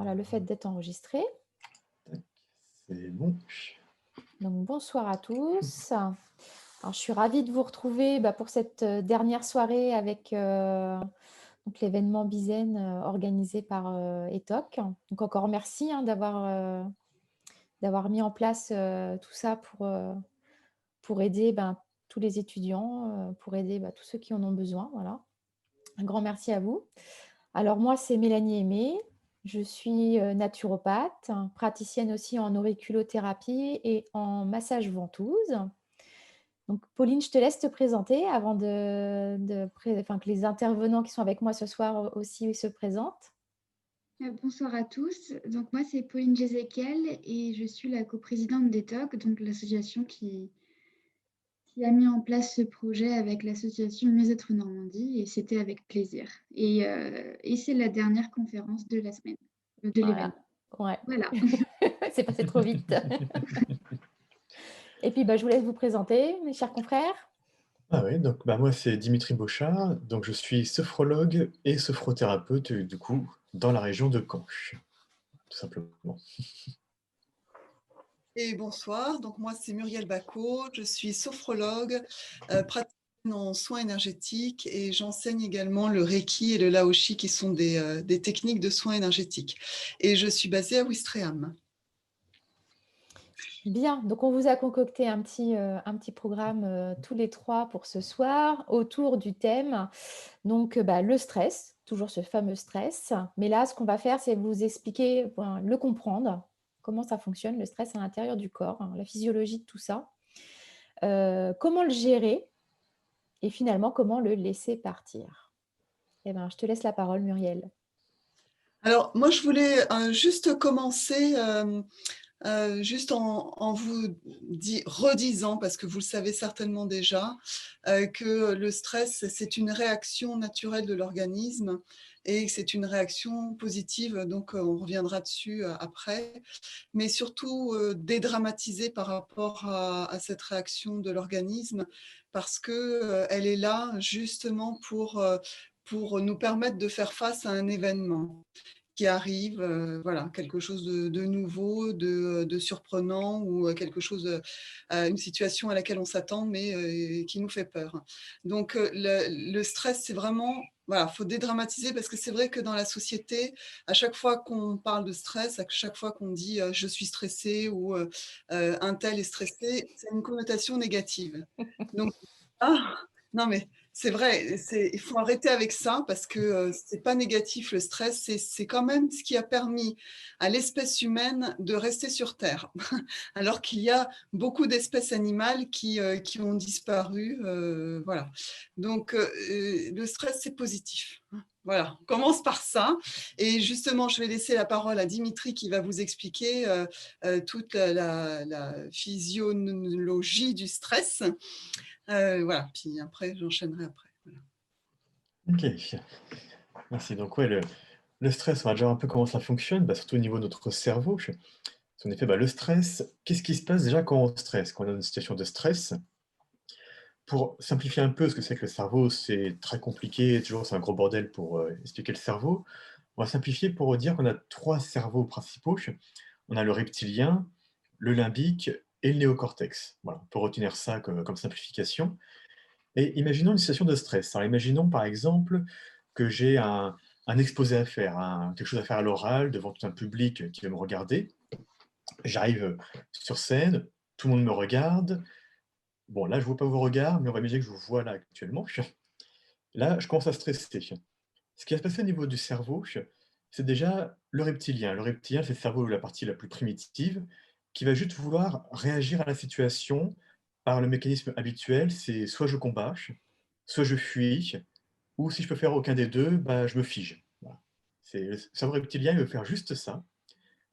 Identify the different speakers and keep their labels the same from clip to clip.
Speaker 1: Voilà, le fait d'être enregistré.
Speaker 2: C'est bon.
Speaker 1: Donc, bonsoir à tous. Alors, je suis ravie de vous retrouver pour cette dernière soirée avec donc l'événement Bizen organisé par ETOC. Donc, encore merci d'avoir mis en place tout ça pour aider tous les étudiants, pour aider tous ceux qui en ont besoin. Voilà. Un grand merci à vous. Alors moi, c'est Mélanie Aimé. Je suis naturopathe, praticienne aussi en auriculothérapie et en massage ventouse. Donc Pauline, je te laisse te présenter avant que les intervenants qui sont avec moi ce soir aussi se présentent.
Speaker 3: Bonsoir à tous. Donc moi, c'est Pauline Jézéquel et je suis la coprésidente d'ETOC, donc l'association qui a mis en place ce projet avec l'association Mieux-être Normandie, et c'était avec plaisir. Et c'est la dernière conférence de la semaine, de
Speaker 1: Voilà.
Speaker 3: l'événement.
Speaker 1: Ouais.
Speaker 3: Voilà.
Speaker 1: C'est passé trop vite. Et puis, je vous laisse vous présenter, mes chers confrères.
Speaker 2: Ah oui, donc moi c'est Dimitri Beauchat, donc je suis sophrologue et sophrothérapeute du coup dans la région de Caen, tout simplement.
Speaker 4: Et bonsoir, donc moi c'est Muriel Bacot, je suis sophrologue, praticienne en soins énergétiques et j'enseigne également le Reiki et le Laoshi qui sont des techniques de soins énergétiques. Et je suis basée à Ouistreham.
Speaker 1: Bien, donc on vous a concocté un petit programme tous les trois pour ce soir autour du thème donc le stress, toujours ce fameux stress. Mais là, ce qu'on va faire, c'est vous expliquer, le comprendre, comment ça fonctionne, le stress à l'intérieur du corps, la physiologie de tout ça, comment le gérer et finalement comment le laisser partir. Eh bien, je te laisse la parole, Muriel.
Speaker 4: Alors moi je voulais juste commencer juste en vous redisant, parce que vous le savez certainement déjà, que le stress, c'est une réaction naturelle de l'organisme et que c'est une réaction positive, donc on reviendra dessus après, mais surtout dédramatiser par rapport à cette réaction de l'organisme, parce qu'elle est là justement pour nous permettre de faire face à un événement qui arrive, voilà, quelque chose de nouveau, de surprenant ou quelque chose, une situation à laquelle on s'attend mais qui nous fait peur. Donc le stress, c'est vraiment, voilà, faut dédramatiser parce que c'est vrai que dans la société, à chaque fois qu'on parle de stress, à chaque fois qu'on dit je suis stressé ou un tel est stressé, c'est une connotation négative. Donc, non mais c'est vrai, il faut arrêter avec ça parce que c'est pas négatif le stress, c'est quand même ce qui a permis à l'espèce humaine de rester sur Terre, alors qu'il y a beaucoup d'espèces animales qui ont disparu, voilà. Donc le stress c'est positif. Voilà, on commence par ça. Et justement, je vais laisser la parole à Dimitri qui va vous expliquer toute la physiologie du stress. Voilà, puis après, j'enchaînerai après. Voilà.
Speaker 2: Ok, merci. Donc ouais, le stress, on va déjà voir un peu comment ça fonctionne, surtout au niveau de notre cerveau. En effet, le stress, qu'est-ce qui se passe déjà quand on stresse, quand on est dans une situation de stress? Pour simplifier un peu ce que c'est que le cerveau, c'est très compliqué, toujours c'est un gros bordel pour expliquer le cerveau. On va simplifier pour dire qu'on a trois cerveaux principaux. On a le reptilien, le limbique et le néocortex. Voilà, on peut retenir ça comme simplification. Et imaginons une situation de stress. Alors imaginons par exemple que j'ai un exposé à faire, quelque chose à faire à l'oral devant tout un public qui va me regarder. J'arrive sur scène, tout le monde me regarde. Bon, là, je ne vois pas vos regards, mais on va imaginer que je vous vois là actuellement. Là, je commence à stresser. Ce qui va se passer au niveau du cerveau, c'est déjà le reptilien. Le reptilien, c'est le cerveau, la partie la plus primitive, qui va juste vouloir réagir à la situation par le mécanisme habituel, c'est soit je combats, soit je fuis, ou si je peux faire aucun des deux, je me fige. Voilà. Le cerveau reptilien, il veut faire juste ça.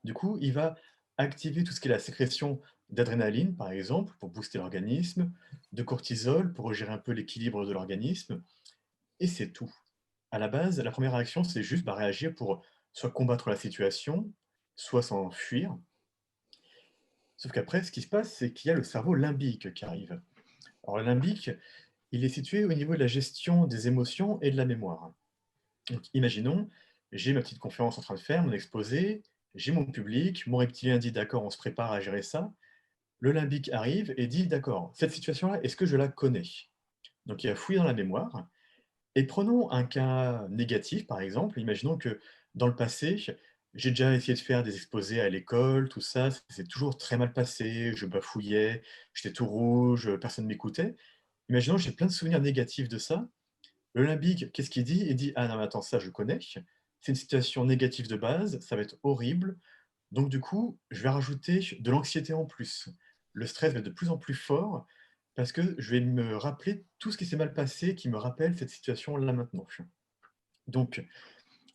Speaker 2: Du coup, il va activer tout ce qui est la sécrétion d'adrénaline, par exemple, pour booster l'organisme, de cortisol, pour gérer un peu l'équilibre de l'organisme, et c'est tout. À la base, la première réaction, c'est juste réagir pour soit combattre la situation, soit s'enfuir. Sauf qu'après, ce qui se passe, c'est qu'il y a le cerveau limbique qui arrive. Alors, le limbique, il est situé au niveau de la gestion des émotions et de la mémoire. Donc, imaginons, j'ai ma petite conférence en train de faire, mon exposé, j'ai mon public, mon reptilien dit: «D'accord, on se prépare à gérer ça». Le limbique arrive et dit: «D'accord, cette situation-là, est-ce que je la connais?» Donc il va fouiller dans la mémoire et prenons un cas négatif, par exemple. Imaginons que dans le passé, j'ai déjà essayé de faire des exposés à l'école, tout ça, ça s'est toujours très mal passé, je bafouillais, j'étais tout rouge, personne ne m'écoutait. Imaginons, j'ai plein de souvenirs négatifs de ça. Le limbique, qu'est-ce qu'il dit? Il dit: «Ah non, mais attends, ça je connais. C'est une situation négative de base, ça va être horrible. Donc du coup, je vais rajouter de l'anxiété en plus. Le stress va être de plus en plus fort parce que je vais me rappeler tout ce qui s'est mal passé, qui me rappelle cette situation-là maintenant». Donc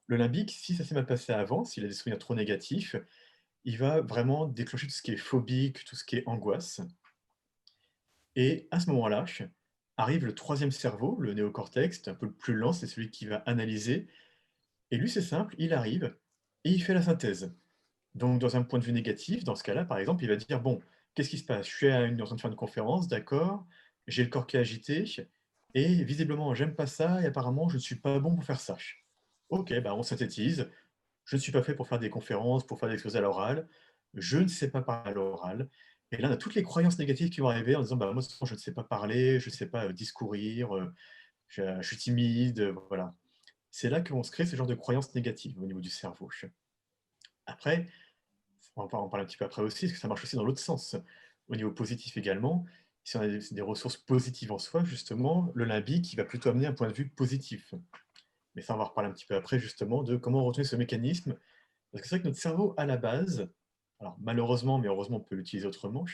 Speaker 2: le limbique, si ça s'est mal passé avant, s'il a des souvenirs trop négatifs, il va vraiment déclencher tout ce qui est phobique, tout ce qui est angoisse. Et à ce moment-là, arrive le troisième cerveau, le néocortex, c'est un peu le plus lent, c'est celui qui va analyser. Et lui, c'est simple, il arrive et il fait la synthèse. Donc, dans un point de vue négatif, dans ce cas-là, par exemple, il va dire: «Bon, qu'est-ce qui se passe? Je suis en train de faire une conférence, d'accord, j'ai le corps qui est agité et visiblement, j'aime pas ça et apparemment, je ne suis pas bon pour faire ça. OK, bah, on synthétise. Je ne suis pas fait pour faire des conférences, pour faire des exposés à l'oral. Je ne sais pas parler à l'oral». Et là, on a toutes les croyances négatives qui vont arriver en disant: «Bah, moi, de toute façon, je ne sais pas parler, je ne sais pas, discourir, je suis timide», voilà. C'est là qu'on se crée ce genre de croyances négatives au niveau du cerveau. Après, on va en parler un petit peu après aussi, parce que ça marche aussi dans l'autre sens. Au niveau positif également, si on a des ressources positives en soi, justement, le limbique, il va plutôt amener un point de vue positif. Mais ça, on va en reparler un petit peu après, justement, de comment retourner ce mécanisme. Parce que c'est vrai que notre cerveau, à la base, alors malheureusement, mais heureusement, on peut l'utiliser autrement,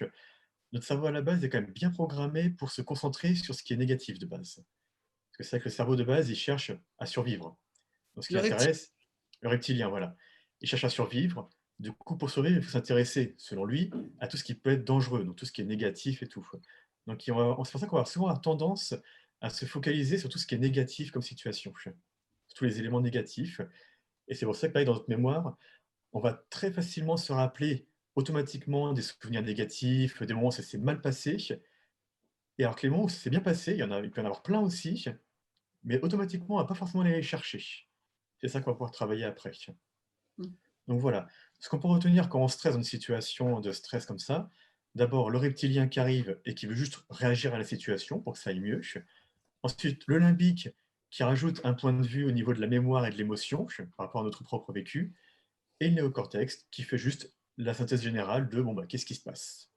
Speaker 2: notre cerveau, à la base, est quand même bien programmé pour se concentrer sur ce qui est négatif de base. Parce que c'est vrai que le cerveau de base, il cherche à survivre. Donc ce qui
Speaker 4: Le reptile.
Speaker 2: l'intéresse, le reptilien, voilà. Il cherche à survivre. Du coup, pour survivre, il faut s'intéresser, selon lui, à tout ce qui peut être dangereux, donc tout ce qui est négatif et tout. Donc c'est pour ça qu'on va souvent avoir tendance à se focaliser sur tout ce qui est négatif comme situation, sur tous les éléments négatifs. Et c'est pour ça que pareil, dans notre mémoire, on va très facilement se rappeler automatiquement des souvenirs négatifs, des moments où ça s'est mal passé. Et alors que les moments où ça s'est bien passé, il peut y en avoir plein aussi, mais automatiquement, on va pas forcément aller les chercher. C'est ça qu'on va pouvoir travailler après.
Speaker 4: Mmh.
Speaker 2: Donc voilà, ce qu'on peut retenir quand on stresse dans une situation de stress comme ça, d'abord le reptilien qui arrive et qui veut juste réagir à la situation pour que ça aille mieux. Ensuite, le limbique qui rajoute un point de vue au niveau de la mémoire et de l'émotion par rapport à notre propre vécu. Et le néocortex qui fait juste la synthèse générale de bon, bah, qu'est-ce qui se passe.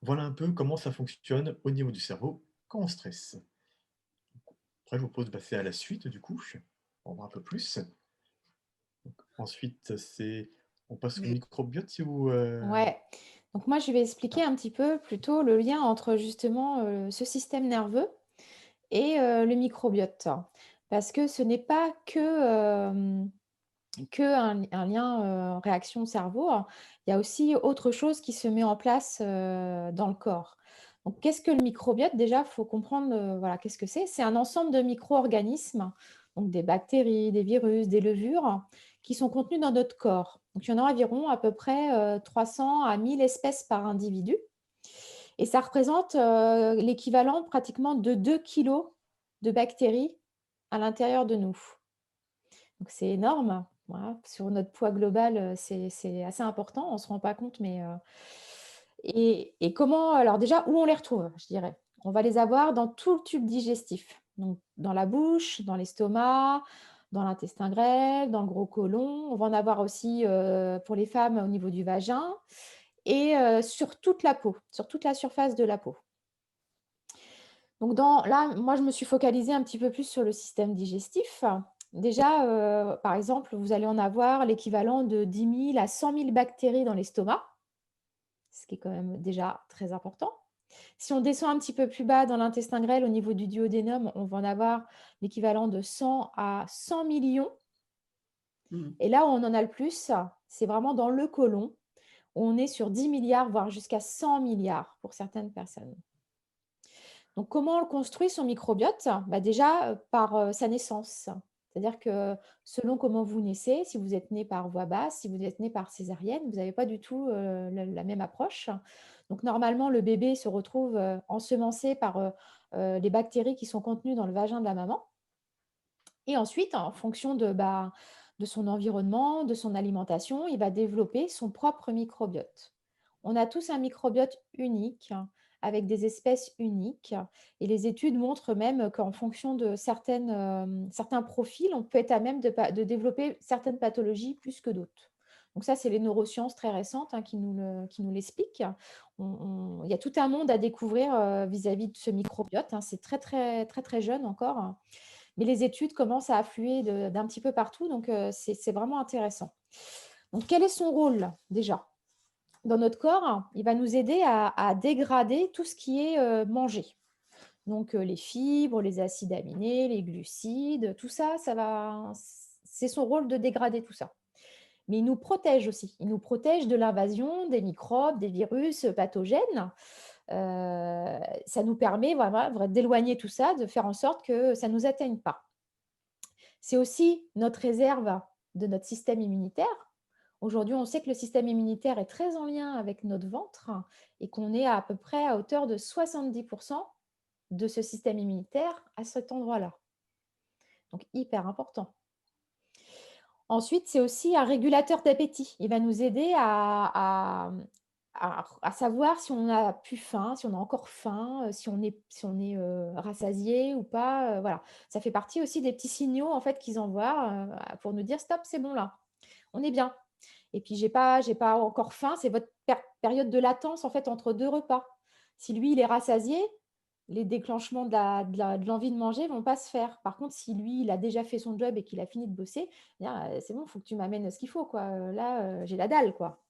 Speaker 2: Voilà un peu comment ça fonctionne au niveau du cerveau quand on stresse. Après, je vous propose de passer à la suite du coup, pour en voir un peu plus. Ensuite, on passe au
Speaker 4: Mais
Speaker 2: microbiote si vous.
Speaker 1: Ouais. Donc moi, je vais expliquer un petit peu plutôt le lien entre justement ce système nerveux et le microbiote. Parce que ce n'est pas que un lien réaction cerveau, hein. Il y a aussi autre chose qui se met en place dans le corps. Donc, qu'est-ce que le microbiote? Déjà, il faut comprendre voilà, qu'est-ce que c'est? C'est un ensemble de micro-organismes, donc des bactéries, des virus, des levures, qui sont contenus dans notre corps. Donc, il y en a environ à peu près 300 à 1000 espèces par individu. Et ça représente l'équivalent pratiquement de 2 kilos de bactéries à l'intérieur de nous. Donc c'est énorme, voilà. Sur notre poids global, c'est assez important, on ne se rend pas compte, mais et comment alors déjà, où on les retrouve, je dirais? On va les avoir dans tout le tube digestif, donc dans la bouche, dans l'estomac, dans l'intestin grêle, dans le gros côlon. On va en avoir aussi, pour les femmes au niveau du vagin et sur toute la peau, sur toute la surface de la peau. Donc là, moi, je me suis focalisée un petit peu plus sur le système digestif. Déjà, par exemple, vous allez en avoir l'équivalent de 10 000 à 100 000 bactéries dans l'estomac, ce qui est quand même déjà très important. Si on descend un petit peu plus bas dans l'intestin grêle, au niveau du duodénum, on va en avoir l'équivalent de 100 à 100 millions.
Speaker 4: mmh.
Speaker 1: Et là où on en a le plus, c'est vraiment dans le côlon. On est sur 10 milliards, voire jusqu'à 100 milliards pour certaines personnes. Donc, comment on le construit son microbiote? Bah déjà, par sa naissance. C'est-à-dire que selon comment vous naissez, si vous êtes né par voie basse, si vous êtes né par césarienne, vous n'avez pas du tout la même approche. Donc, normalement, le bébé se retrouve ensemencé par les bactéries qui sont contenues dans le vagin de la maman. Et ensuite, en fonction de son environnement, de son alimentation, il va développer son propre microbiote. On a tous un microbiote unique, avec des espèces uniques. Et les études montrent même qu'en fonction de certains profils, on peut être à même de développer certaines pathologies plus que d'autres. Donc ça, c'est les neurosciences très récentes qui nous l'expliquent. Il y a tout un monde à découvrir vis-à-vis de ce microbiote. C'est très, très, très, très jeune encore. Mais les études commencent à affluer d'un petit peu partout, donc c'est vraiment intéressant. Donc, quel est son rôle déjà? Dans notre corps, il va nous aider à dégrader tout ce qui est mangé. Donc, les fibres, les acides aminés, les glucides, tout ça, c'est son rôle de dégrader tout ça. Mais il nous protège aussi. Il nous protège de l'invasion des microbes, des virus pathogènes. Ça nous permet vraiment d'éloigner tout ça, de faire en sorte que ça ne nous atteigne pas. C'est aussi notre réserve de notre système immunitaire. Aujourd'hui, on sait que le système immunitaire est très en lien avec notre ventre et qu'on est à peu près à hauteur de 70% de ce système immunitaire à cet endroit-là. Donc, hyper important. Ensuite, c'est aussi un régulateur d'appétit. Il va nous aider à savoir si on a plus faim, si on a encore faim, si on est rassasié ou pas. Voilà. Ça fait partie aussi des petits signaux en fait qu'ils envoient pour nous dire stop, c'est bon là, on est bien. Et puis j'ai pas encore faim, c'est votre période de latence en fait entre deux repas. Si lui il est rassasié, les déclenchements de l'envie de manger ne vont pas se faire. Par contre, si lui, il a déjà fait son job et qu'il a fini de bosser, c'est bon, il faut que tu m'amènes ce qu'il faut, quoi. Là, j'ai la dalle, quoi.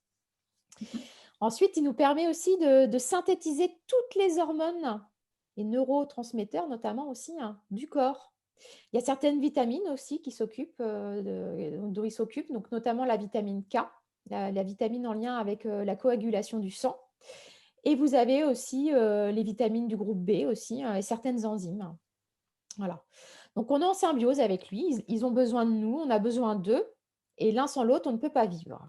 Speaker 1: Ensuite, il nous permet aussi de synthétiser toutes les hormones et neurotransmetteurs, notamment aussi, du corps. Il y a certaines vitamines aussi qui s'occupent, dont il s'occupe, donc notamment la vitamine K, la vitamine en lien avec la coagulation du sang. Et vous avez aussi les vitamines du groupe B aussi et certaines enzymes. Voilà. Donc, on est en symbiose avec lui. Ils ont besoin de nous, on a besoin d'eux. Et l'un sans l'autre, on ne peut pas vivre.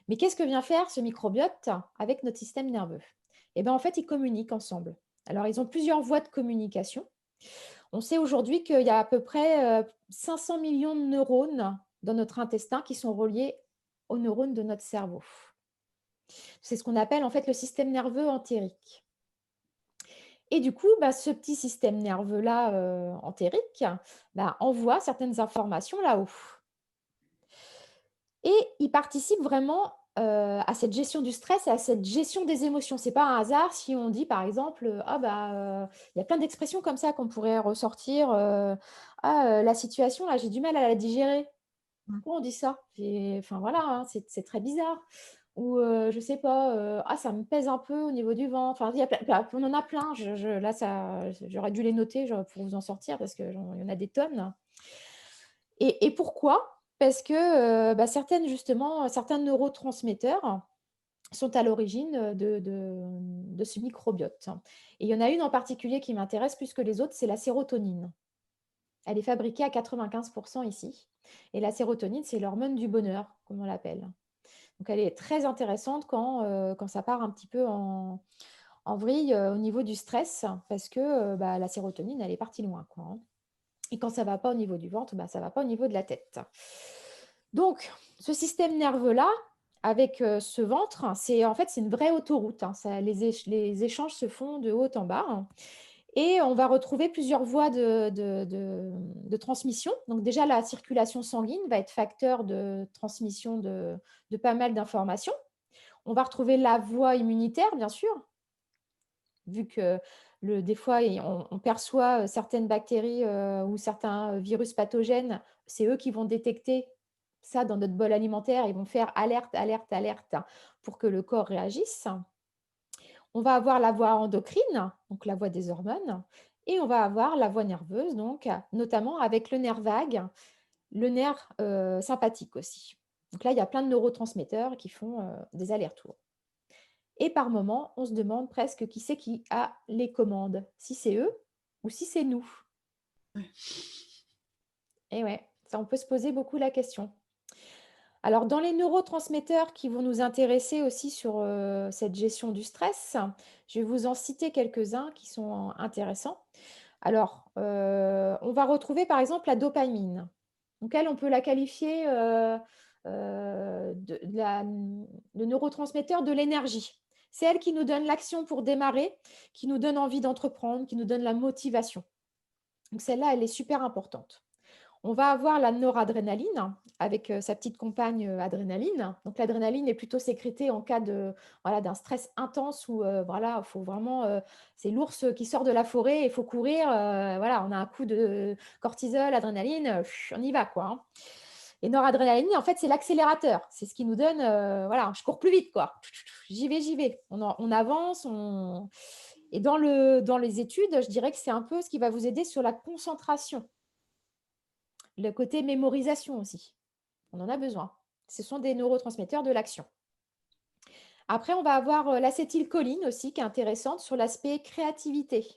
Speaker 1: Mais qu'est-ce que vient faire ce microbiote avec notre système nerveux? Eh bien, en fait, ils communiquent ensemble. Alors, ils ont plusieurs voies de communication. On sait aujourd'hui qu'il y a à peu près 500 millions de neurones dans notre intestin qui sont reliés aux neurones de notre cerveau. C'est ce qu'on appelle en fait le système nerveux entérique. Et du coup, ce petit système nerveux-là entérique envoie certaines informations là-haut. Et il participe vraiment à cette gestion du stress et à cette gestion des émotions. Ce n'est pas un hasard si on dit, par exemple, il y a plein d'expressions comme ça qu'on pourrait ressortir. La situation, là, j'ai du mal à la digérer. Pourquoi on dit ça? Enfin, voilà, c'est très bizarre. Ou je sais pas, ça me pèse un peu au niveau du ventre. Enfin, on en a plein. Là, j'aurais dû les noter pour vous en sortir parce qu'il y en a des tonnes. Et pourquoi? Parce que certains neurotransmetteurs sont à l'origine de ce microbiote. Et il y en a une en particulier qui m'intéresse plus que les autres, c'est la sérotonine. Elle est fabriquée à 95% ici. Et la sérotonine, c'est l'hormone du bonheur, comme on l'appelle. Donc, elle est très intéressante quand ça part un petit peu en vrille au niveau du stress, parce que la sérotonine, elle est partie loin, quoi. Et quand ça ne va pas au niveau du ventre, ça ne va pas au niveau de la tête. Donc, ce système nerveux-là, avec ce ventre, c'est une vraie autoroute. Les échanges se font de haut en bas. Et on va retrouver plusieurs voies de transmission. Donc déjà, la circulation sanguine va être facteur de transmission de pas mal d'informations. On va retrouver la voie immunitaire, bien sûr, vu que des fois, on perçoit certaines bactéries ou certains virus pathogènes, c'est eux qui vont détecter ça dans notre bol alimentaire. Ils vont faire alerte, alerte, alerte pour que le corps réagisse. On va avoir la voie endocrine, donc la voie des hormones, et on va avoir la voie nerveuse, donc notamment avec le nerf vague, le nerf sympathique aussi. Donc là, il y a plein de neurotransmetteurs qui font des allers-retours. Et par moment, on se demande presque qui c'est qui a les commandes, si c'est eux ou si c'est nous. Et ouais, ça, on peut se poser beaucoup la question. Alors, dans les neurotransmetteurs qui vont nous intéresser aussi sur cette gestion du stress, je vais vous en citer quelques-uns qui sont intéressants. Alors, on va retrouver par exemple la dopamine. Donc elle, on peut la qualifier de neurotransmetteur de l'énergie. C'est elle qui nous donne l'action pour démarrer, qui nous donne envie d'entreprendre, qui nous donne la motivation. Donc celle-là, elle est super importante. On va avoir la noradrénaline avec sa petite compagne adrénaline. Donc l'adrénaline est plutôt sécrétée en cas de, voilà, d'un stress intense où voilà, faut vraiment, c'est l'ours qui sort de la forêt et il faut courir. Voilà, on a un coup de cortisol, adrénaline, on y va quoi, hein. Et noradrénaline, en fait, c'est l'accélérateur. C'est ce qui nous donne, voilà, je cours plus vite quoi. J'y vais, j'y vais. On avance. Et dans les études, je dirais que c'est un peu ce qui va vous aider sur la concentration. Le côté mémorisation aussi, on en a besoin. Ce sont des neurotransmetteurs de l'action. Après, on va avoir l'acétylcholine aussi, qui est intéressante sur l'aspect créativité.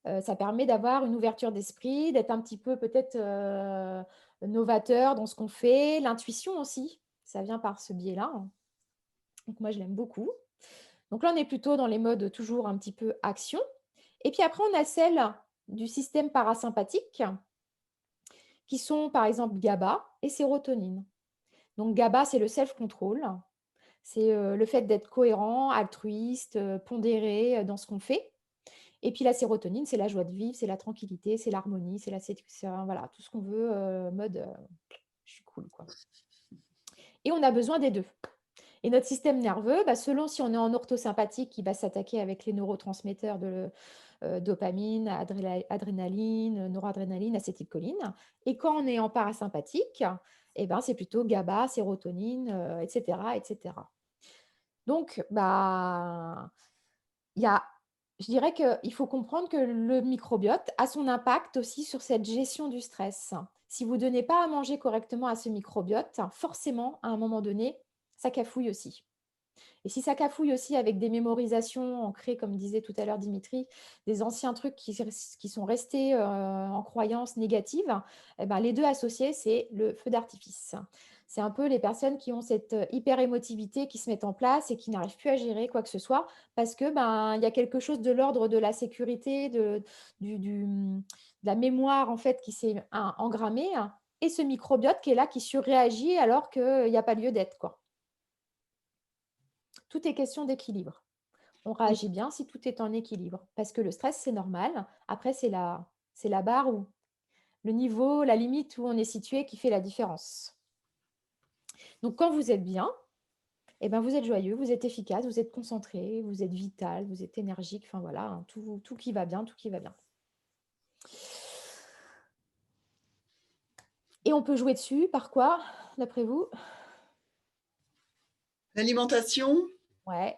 Speaker 1: Ça permet d'avoir une ouverture d'esprit, d'être un petit peu peut-être novateur dans ce qu'on fait. L'intuition aussi, ça vient par ce biais-là, hein. Donc moi, je l'aime beaucoup. Donc là, on est plutôt dans les modes toujours un petit peu action. Et puis après, on a celle du système parasympathique, qui sont par exemple GABA et sérotonine. Donc GABA, c'est le self-control, c'est le fait d'être cohérent, altruiste, pondéré dans ce qu'on fait. Et puis la sérotonine, c'est la joie de vivre, c'est la tranquillité, c'est l'harmonie, c'est la séduction, voilà, tout ce qu'on veut, mode je suis cool, quoi. Et on a besoin des deux. Et notre système nerveux, bah, selon si on est en orthosympathique, qui va s'attaquer avec les neurotransmetteurs de dopamine, adrénaline, noradrénaline, acétylcholine. Et quand on est en parasympathique, eh ben, c'est plutôt GABA, sérotonine, etc., etc. Donc, bah, je dirais qu'il faut comprendre que le microbiote a son impact aussi sur cette gestion du stress. Si vous ne donnez pas à manger correctement à ce microbiote, forcément, à un moment donné, ça cafouille aussi. Et si ça cafouille aussi avec des mémorisations ancrées, comme disait tout à l'heure Dimitri, des anciens trucs qui sont restés en croyances négatives, eh ben, les deux associés, c'est le feu d'artifice. C'est un peu les personnes qui ont cette hyper-émotivité qui se met en place et qui n'arrivent plus à gérer quoi que ce soit parce que ben, y a quelque chose de l'ordre de la sécurité, de la mémoire en fait qui s'est engrammée, et ce microbiote qui est là, qui surréagit alors qu'il n'y a pas lieu d'être, quoi. Tout est question d'équilibre. On réagit bien si tout est en équilibre. Parce que le stress, c'est normal. Après, c'est la barre ou le niveau, la limite où on est situé qui fait la différence. Donc, quand vous êtes bien, eh ben, vous êtes joyeux, vous êtes efficace, vous êtes concentré, vous êtes vital, vous êtes énergique. Enfin, voilà, hein, tout qui va bien, tout qui va bien. Et on peut jouer dessus par quoi, d'après vous?
Speaker 4: L'alimentation,
Speaker 1: Ouais,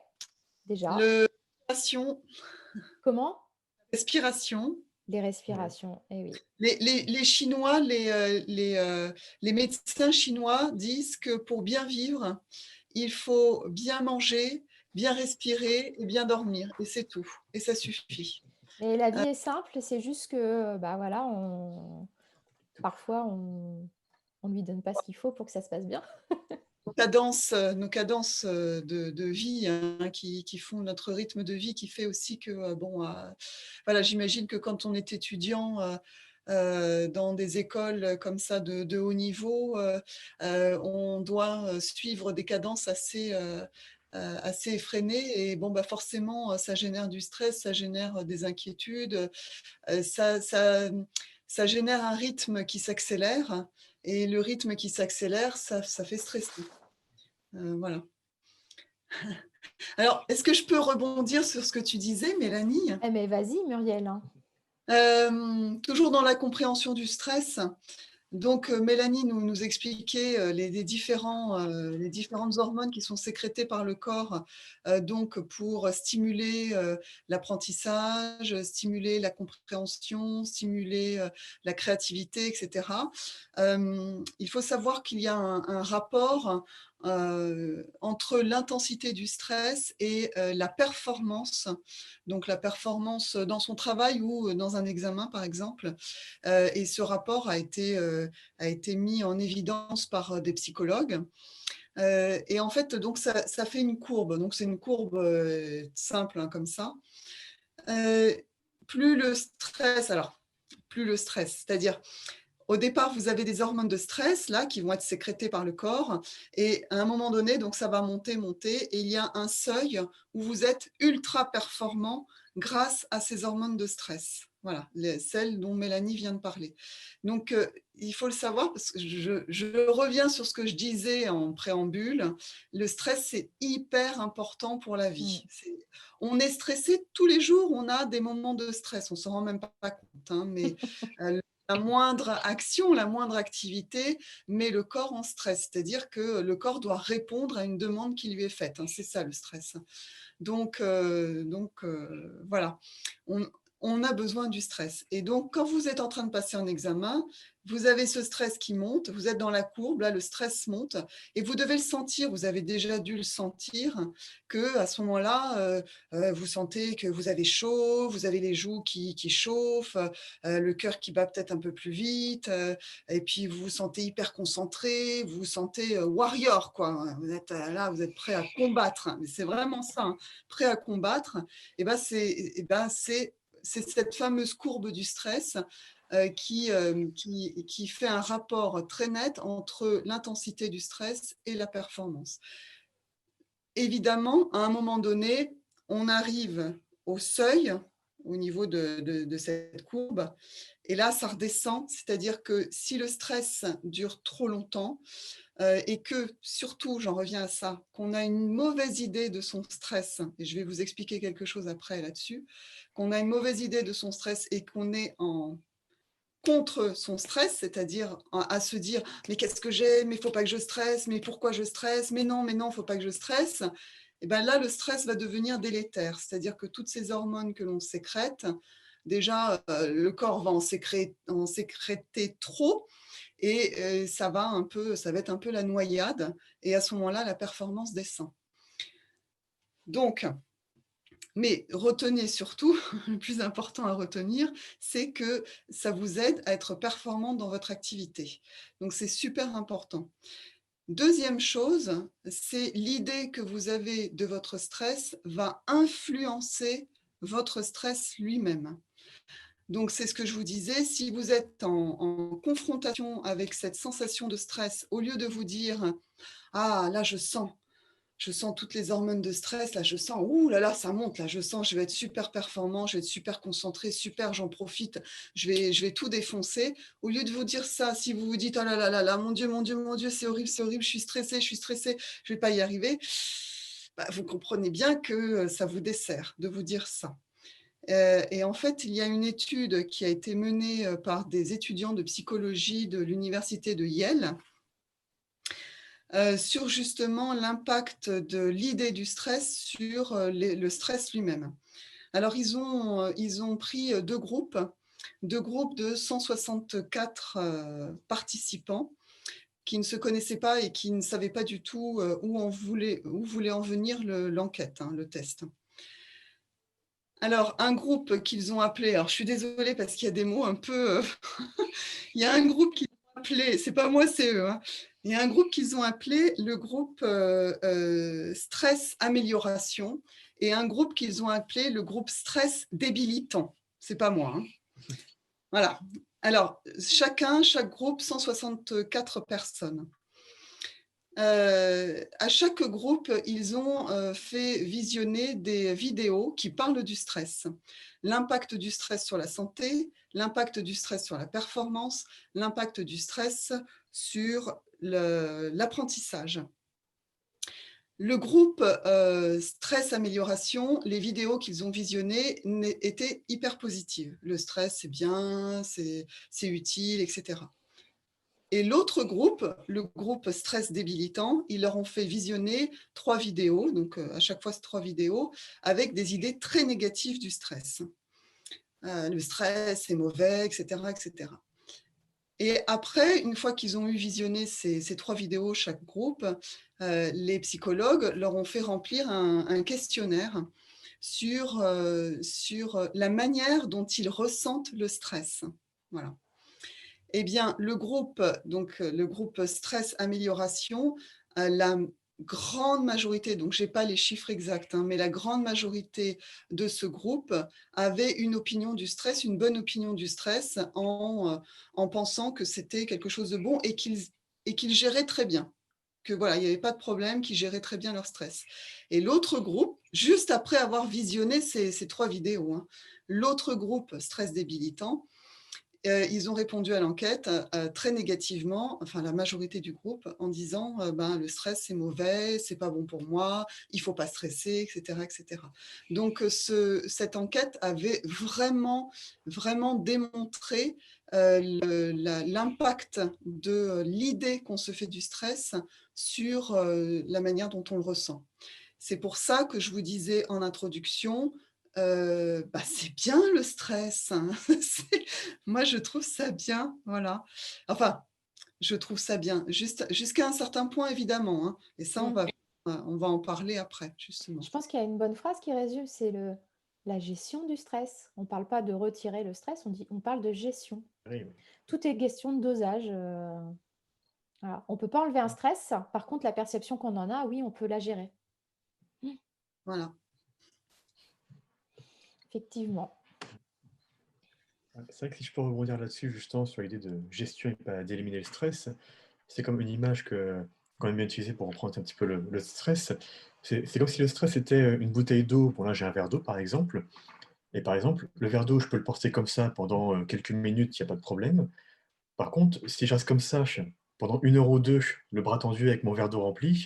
Speaker 1: déjà.
Speaker 4: le respiration,
Speaker 1: Comment?
Speaker 4: respiration.
Speaker 1: Les respirations, eh oui.
Speaker 4: Les Chinois, les médecins chinois disent que pour bien vivre, il faut bien manger, bien respirer et bien dormir. Et c'est tout. Et ça suffit.
Speaker 1: Mais la vie est simple, c'est juste que, bah voilà, parfois, on lui donne pas ce qu'il faut pour que ça se passe bien.
Speaker 4: Nos cadences de vie, hein, qui font notre rythme de vie, qui fait aussi que, voilà, j'imagine que quand on est étudiant dans des écoles comme ça de haut niveau, on doit suivre des cadences assez effrénées et bon, bah, forcément, ça génère du stress, ça génère des inquiétudes, ça génère un rythme qui s'accélère. Et le rythme qui s'accélère, ça fait stresser. Voilà. Alors, est-ce que je peux rebondir sur ce que tu disais, Mélanie?
Speaker 1: Eh mais vas-y, Muriel, hein.
Speaker 4: Toujours dans la compréhension du stress. Donc, Mélanie nous expliquait les différentes hormones qui sont sécrétées par le corps donc pour stimuler l'apprentissage, stimuler la compréhension, stimuler la créativité, etc. Il faut savoir qu'il y a un rapport entre l'intensité du stress et la performance. Donc, la performance dans son travail ou dans un examen, par exemple. Et ce rapport a été mis en évidence par des psychologues. Et en fait, donc ça fait une courbe. Donc, c'est une courbe simple, hein, comme ça. Plus le stress, c'est-à-dire au départ, vous avez des hormones de stress là, qui vont être sécrétées par le corps et à un moment donné, donc ça va monter, monter et il y a un seuil où vous êtes ultra performant grâce à ces hormones de stress. Voilà, celles dont Mélanie vient de parler. Donc, il faut le savoir parce que je reviens sur ce que je disais en préambule. Le stress, c'est hyper important pour la vie. On est stressé tous les jours, on a des moments de stress, on ne s'en rend même pas compte, hein, mais la moindre action, la moindre activité met le corps en stress, c'est-à-dire que le corps doit répondre à une demande qui lui est faite, hein, c'est ça le stress. Donc voilà, on a besoin du stress. Et donc, quand vous êtes en train de passer un examen, vous avez ce stress qui monte, vous êtes dans la courbe, là, le stress monte, et vous devez le sentir, vous avez déjà dû le sentir, qu'à ce moment-là, vous sentez que vous avez chaud, vous avez les joues qui chauffent, le cœur qui bat peut-être un peu plus vite, et puis vous vous sentez hyper concentré, vous vous sentez warrior, quoi. Vous êtes là, vous êtes prêt à combattre, mais c'est vraiment ça, hein, prêt à combattre, et ben c'est cette fameuse courbe du stress qui fait un rapport très net entre l'intensité du stress et la performance. Évidemment, à un moment donné, on arrive au seuil, au niveau de cette courbe, et là, ça redescend, c'est-à-dire que si le stress dure trop longtemps, et que surtout, j'en reviens à ça, qu'on a une mauvaise idée de son stress, et je vais vous expliquer quelque chose après là-dessus, qu'on a une mauvaise idée de son stress et qu'on est contre son stress, c'est-à-dire à se dire « mais qu'est-ce que j'ai ? Mais il ne faut pas que je stresse, mais pourquoi je stresse ? Mais non, il ne faut pas que je stresse ». Et bien là, le stress va devenir délétère, c'est-à-dire que toutes ces hormones que l'on sécrète, déjà, le corps va en sécréter trop, et ça va être un peu la noyade, et à ce moment-là, la performance descend. Donc, mais retenez surtout, le plus important à retenir, c'est que ça vous aide à être performant dans votre activité. Donc, c'est super important. Deuxième chose, c'est l'idée que vous avez de votre stress va influencer votre stress lui-même. Donc, c'est ce que je vous disais, si vous êtes en confrontation avec cette sensation de stress, au lieu de vous dire « Ah, là, je sens toutes les hormones de stress, là, je sens, ouh là là, ça monte, là, je sens, je vais être super performant, je vais être super concentré, super, j'en profite, je vais tout défoncer ». Au lieu de vous dire ça, si vous vous dites « Oh là là là là, mon Dieu, c'est horrible, je suis stressé, je vais pas y arriver », bah, vous comprenez bien que ça vous dessert de vous dire ça. Et en fait, il y a une étude qui a été menée par des étudiants de psychologie de l'université de Yale sur justement l'impact de l'idée du stress sur le stress lui-même. Alors, ils ont pris deux groupes de 164 participants qui ne se connaissaient pas et qui ne savaient pas du tout où voulait en venir l'enquête, hein, le test. Alors, un groupe qu'ils ont appelé, alors je suis désolée parce qu'il y a des mots un peu… il y a un groupe qu'ils ont appelé, c'est pas moi, c'est eux, hein. Il y a un groupe qu'ils ont appelé le groupe stress amélioration et un groupe qu'ils ont appelé le groupe stress débilitant. C'est pas moi, hein. Voilà. Alors, chaque groupe, 164 personnes. À chaque groupe, ils ont fait visionner des vidéos qui parlent du stress. L'impact du stress sur la santé, l'impact du stress sur la performance, l'impact du stress sur l'apprentissage. Le groupe stress amélioration, les vidéos qu'ils ont visionnées étaient hyper positives. Le stress, c'est bien, c'est utile, etc. Et l'autre groupe, le groupe stress débilitant, ils leur ont fait visionner 3 vidéos, donc à chaque fois c'est 3 vidéos, avec des idées très négatives du stress. Le stress, c'est mauvais, etc., etc. Et après, une fois qu'ils ont eu visionné ces 3 vidéos chaque groupe, les psychologues leur ont fait remplir un questionnaire sur la manière dont ils ressentent le stress. Voilà. Eh bien, le groupe stress amélioration, grande majorité, donc je n'ai pas les chiffres exacts, hein, mais la grande majorité de ce groupe avait une opinion du stress, une bonne opinion du stress, en pensant que c'était quelque chose de bon et qu'ils géraient très bien. Que voilà, il n'y avait pas de problème, qu'ils géraient très bien leur stress. Et l'autre groupe, juste après avoir visionné ces 3 vidéos, hein, l'autre groupe, stress débilitant, ils ont répondu à l'enquête très négativement, enfin la majorité du groupe, en disant le stress c'est mauvais, c'est pas bon pour moi, il faut pas stresser, etc., etc. Donc cette enquête avait vraiment, vraiment démontré l'impact de l'idée qu'on se fait du stress sur la manière dont on le ressent. C'est pour ça que je vous disais en introduction, c'est bien le stress, hein. Moi, je trouve ça bien, voilà. Enfin, je trouve ça bien, jusqu'à un certain point, évidemment, hein. Et ça,
Speaker 1: Mm.
Speaker 4: on va en parler après, justement.
Speaker 1: Je pense qu'il y a une bonne phrase qui résume, c'est la gestion du stress. On ne parle pas de retirer le stress, on parle de gestion.
Speaker 2: Oui, oui.
Speaker 1: Tout est question de dosage. Voilà. On ne peut pas enlever un stress. Par contre, la perception qu'on en a, oui, on peut la gérer.
Speaker 4: Voilà.
Speaker 1: Effectivement.
Speaker 2: C'est vrai que si je peux rebondir là-dessus, justement, sur l'idée de gestion et pas d'éliminer le stress, c'est comme une image qu'on aime bien utiliser pour reprendre un petit peu le stress. C'est comme si le stress était une bouteille d'eau. Bon, là, j'ai un verre d'eau, par exemple. Et par exemple, le verre d'eau, je peux le porter comme ça pendant quelques minutes, il n'y a pas de problème. Par contre, si je reste comme ça pendant 1 heure ou 2, le bras tendu avec mon verre d'eau rempli,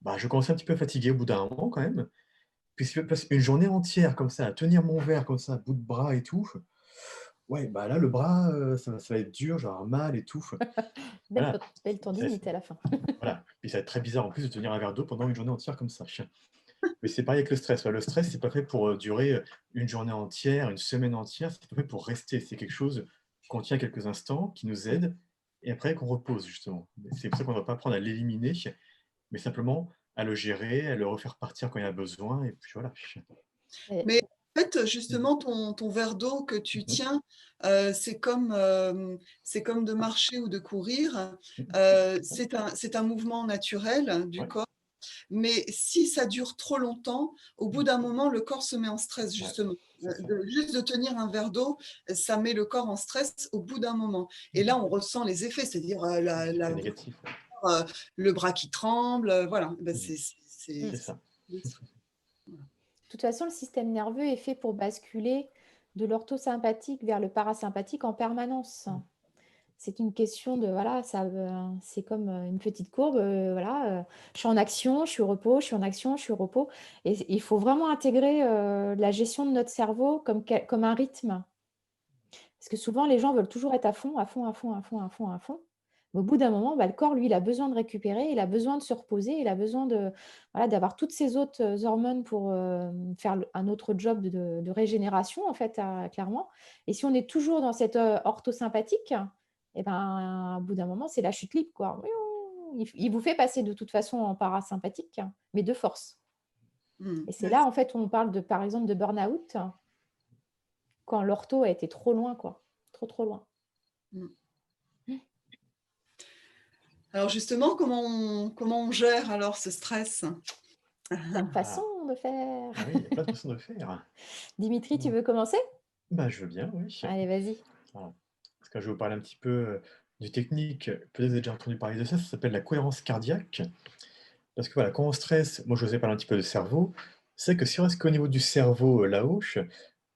Speaker 2: bah, je commence un petit peu fatigué au bout d'un moment quand même. Puis si je passe une journée entière comme ça, à tenir mon verre comme ça, à bout de bras et tout, ouais, bah là, le bras, ça va être dur, je vais avoir mal et tout.
Speaker 1: Belle,
Speaker 2: Voilà,
Speaker 1: belle
Speaker 2: ça
Speaker 1: tendinite à la fin.
Speaker 2: voilà. Puis ça va être très bizarre en plus de tenir un verre d'eau pendant une journée entière comme ça. Mais c'est pareil avec le stress. Ouais, le stress, c'est pas fait pour durer une journée entière, une semaine entière. C'est pas fait pour rester. C'est quelque chose qu'on tient quelques instants, qui nous aide, et après qu'on repose, justement. C'est pour ça qu'on ne doit pas apprendre à l'éliminer, mais simplement à le gérer, à le refaire partir quand il y a besoin, et puis voilà.
Speaker 1: Et-
Speaker 4: Mais en fait, justement, ton verre d'eau que tu
Speaker 2: Mhm.
Speaker 4: tiens, c'est comme de marcher ou de courir. C'est un mouvement naturel du
Speaker 2: Ouais,
Speaker 4: corps. Mais si ça dure trop longtemps, au bout d'un moment, le corps se met en stress,
Speaker 2: ouais,
Speaker 4: justement.
Speaker 2: c'est ça.
Speaker 4: Juste de tenir un verre d'eau, ça met le corps en stress au bout d'un moment. Et là, on ressent les effets, c'est-à-dire
Speaker 2: C'est négatif. Ouais.
Speaker 4: le bras qui tremble, voilà. Ben,
Speaker 2: Mhm.
Speaker 1: Mm.
Speaker 2: C'est ça.
Speaker 4: voilà.
Speaker 1: De toute façon, le système nerveux est fait pour basculer de l'orthosympathique vers le parasympathique en permanence. C'est une question de, voilà, c'est comme une petite courbe, voilà, je suis en action, je suis au repos, je suis en action, je suis au repos. Et il faut vraiment intégrer la gestion de notre cerveau comme un rythme. Parce que souvent, les gens veulent toujours être à fond, à fond, à fond, à fond, à fond, à fond. Mais au bout d'un moment, le corps, lui, il a besoin de récupérer, il a besoin de se reposer, il a besoin voilà, d'avoir toutes ces autres hormones pour faire un autre job de régénération, en fait, clairement. Et si on est toujours dans cette orthosympathique, eh ben, au bout d'un moment, c'est la chute libre, quoi. Il vous fait passer de toute façon en parasympathique, mais de force. Et c'est
Speaker 4: Ouais.
Speaker 1: là, en fait, où on parle, par exemple, de burn-out, quand l'ortho a été trop loin, quoi. Trop, trop loin.
Speaker 4: Alors justement, comment on gère alors ce stress?
Speaker 1: Plein de façons
Speaker 2: Ah,
Speaker 1: de faire.
Speaker 2: ah oui, il y a plein de façons de faire.
Speaker 1: Dimitri, tu veux commencer?
Speaker 2: Bah, je veux bien, oui.
Speaker 1: Allez, vas-y.
Speaker 2: Voilà. Parce que je vais vous parler un petit peu du technique. Peut-être que vous avez déjà entendu parler de ça. Ça s'appelle la cohérence cardiaque. Parce que voilà, quand on stresse, moi je vous ai parlé un petit peu de cerveau, c'est que si on reste qu'au niveau du cerveau là-haut,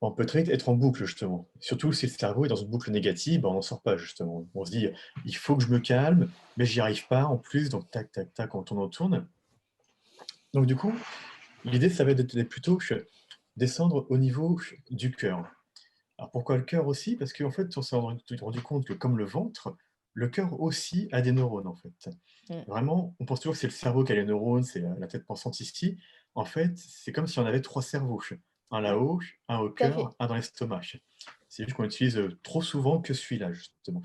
Speaker 2: on peut très vite être en boucle justement. Surtout si le cerveau est dans une boucle négative, ben, on n'en sort pas justement. On se dit, il faut que je me calme, mais j'y arrive pas en plus, donc tac, tac, tac, on tourne. Donc du coup, l'idée, ça va être d'être plutôt descendre au niveau du cœur. Alors pourquoi le cœur aussi? Parce qu'en fait, on s'est rendu compte que comme le ventre, le cœur aussi a des neurones en fait.
Speaker 1: Mm.
Speaker 2: Vraiment, on pense toujours que c'est le cerveau qui a les neurones, c'est la tête pensante ici. En fait, c'est comme si on avait 3 cerveaux. Un
Speaker 1: Ouais,
Speaker 2: là-haut, un au
Speaker 1: tout à fait.
Speaker 2: cœur, un dans l'estomac. C'est juste qu'on utilise trop souvent que celui-là, justement.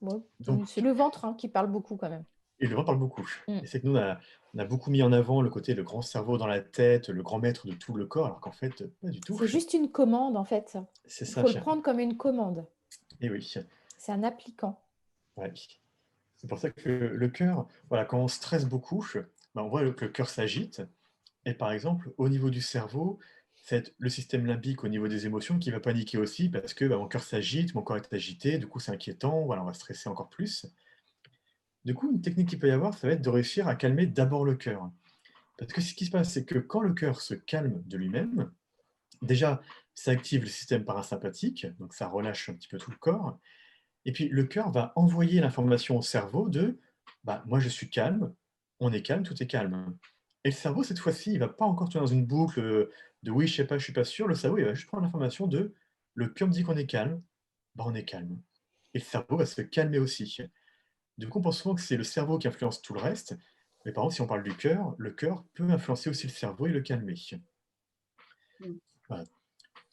Speaker 1: Bon,
Speaker 2: Donc,
Speaker 1: c'est le ventre qui parle beaucoup quand même.
Speaker 2: et le ventre parle beaucoup.
Speaker 1: Mm.
Speaker 2: Et c'est que nous, on a beaucoup mis en avant le côté le grand cerveau dans la tête, le grand maître de tout le corps, alors qu'en fait, pas du tout.
Speaker 1: C'est juste une commande en fait.
Speaker 2: C'est
Speaker 1: Il
Speaker 2: ça.
Speaker 1: faut le prendre comme une commande.
Speaker 2: Et oui.
Speaker 1: C'est un appliquant.
Speaker 2: Ouais. C'est pour ça que le cœur, voilà, quand on stresse beaucoup, on voit que le cœur s'agite. Et par exemple, au niveau du cerveau, c'est le système limbique au niveau des émotions qui va paniquer aussi parce que mon cœur s'agite, mon corps est agité, du coup c'est inquiétant, voilà, on va stresser encore plus. Du coup, une technique qu'il peut y avoir, ça va être de réussir à calmer d'abord le cœur. Parce que ce qui se passe, c'est que quand le cœur se calme de lui-même, déjà, ça active le système parasympathique, donc ça relâche un petit peu tout le corps. Et puis le cœur va envoyer l'information au cerveau de moi je suis calme, on est calme, tout est calme. Et le cerveau, cette fois-ci, il va pas encore tourner dans une boucle de oui, je sais pas, je suis pas sûr. Le cerveau, il va juste prendre l'information de le cœur me dit qu'on est calme, on est calme. Et le cerveau va se calmer aussi. Du coup, on pense souvent que c'est le cerveau qui influence tout le reste. Mais par contre, si on parle du cœur, le cœur peut influencer aussi le cerveau et le calmer.
Speaker 4: Mm.
Speaker 2: Voilà.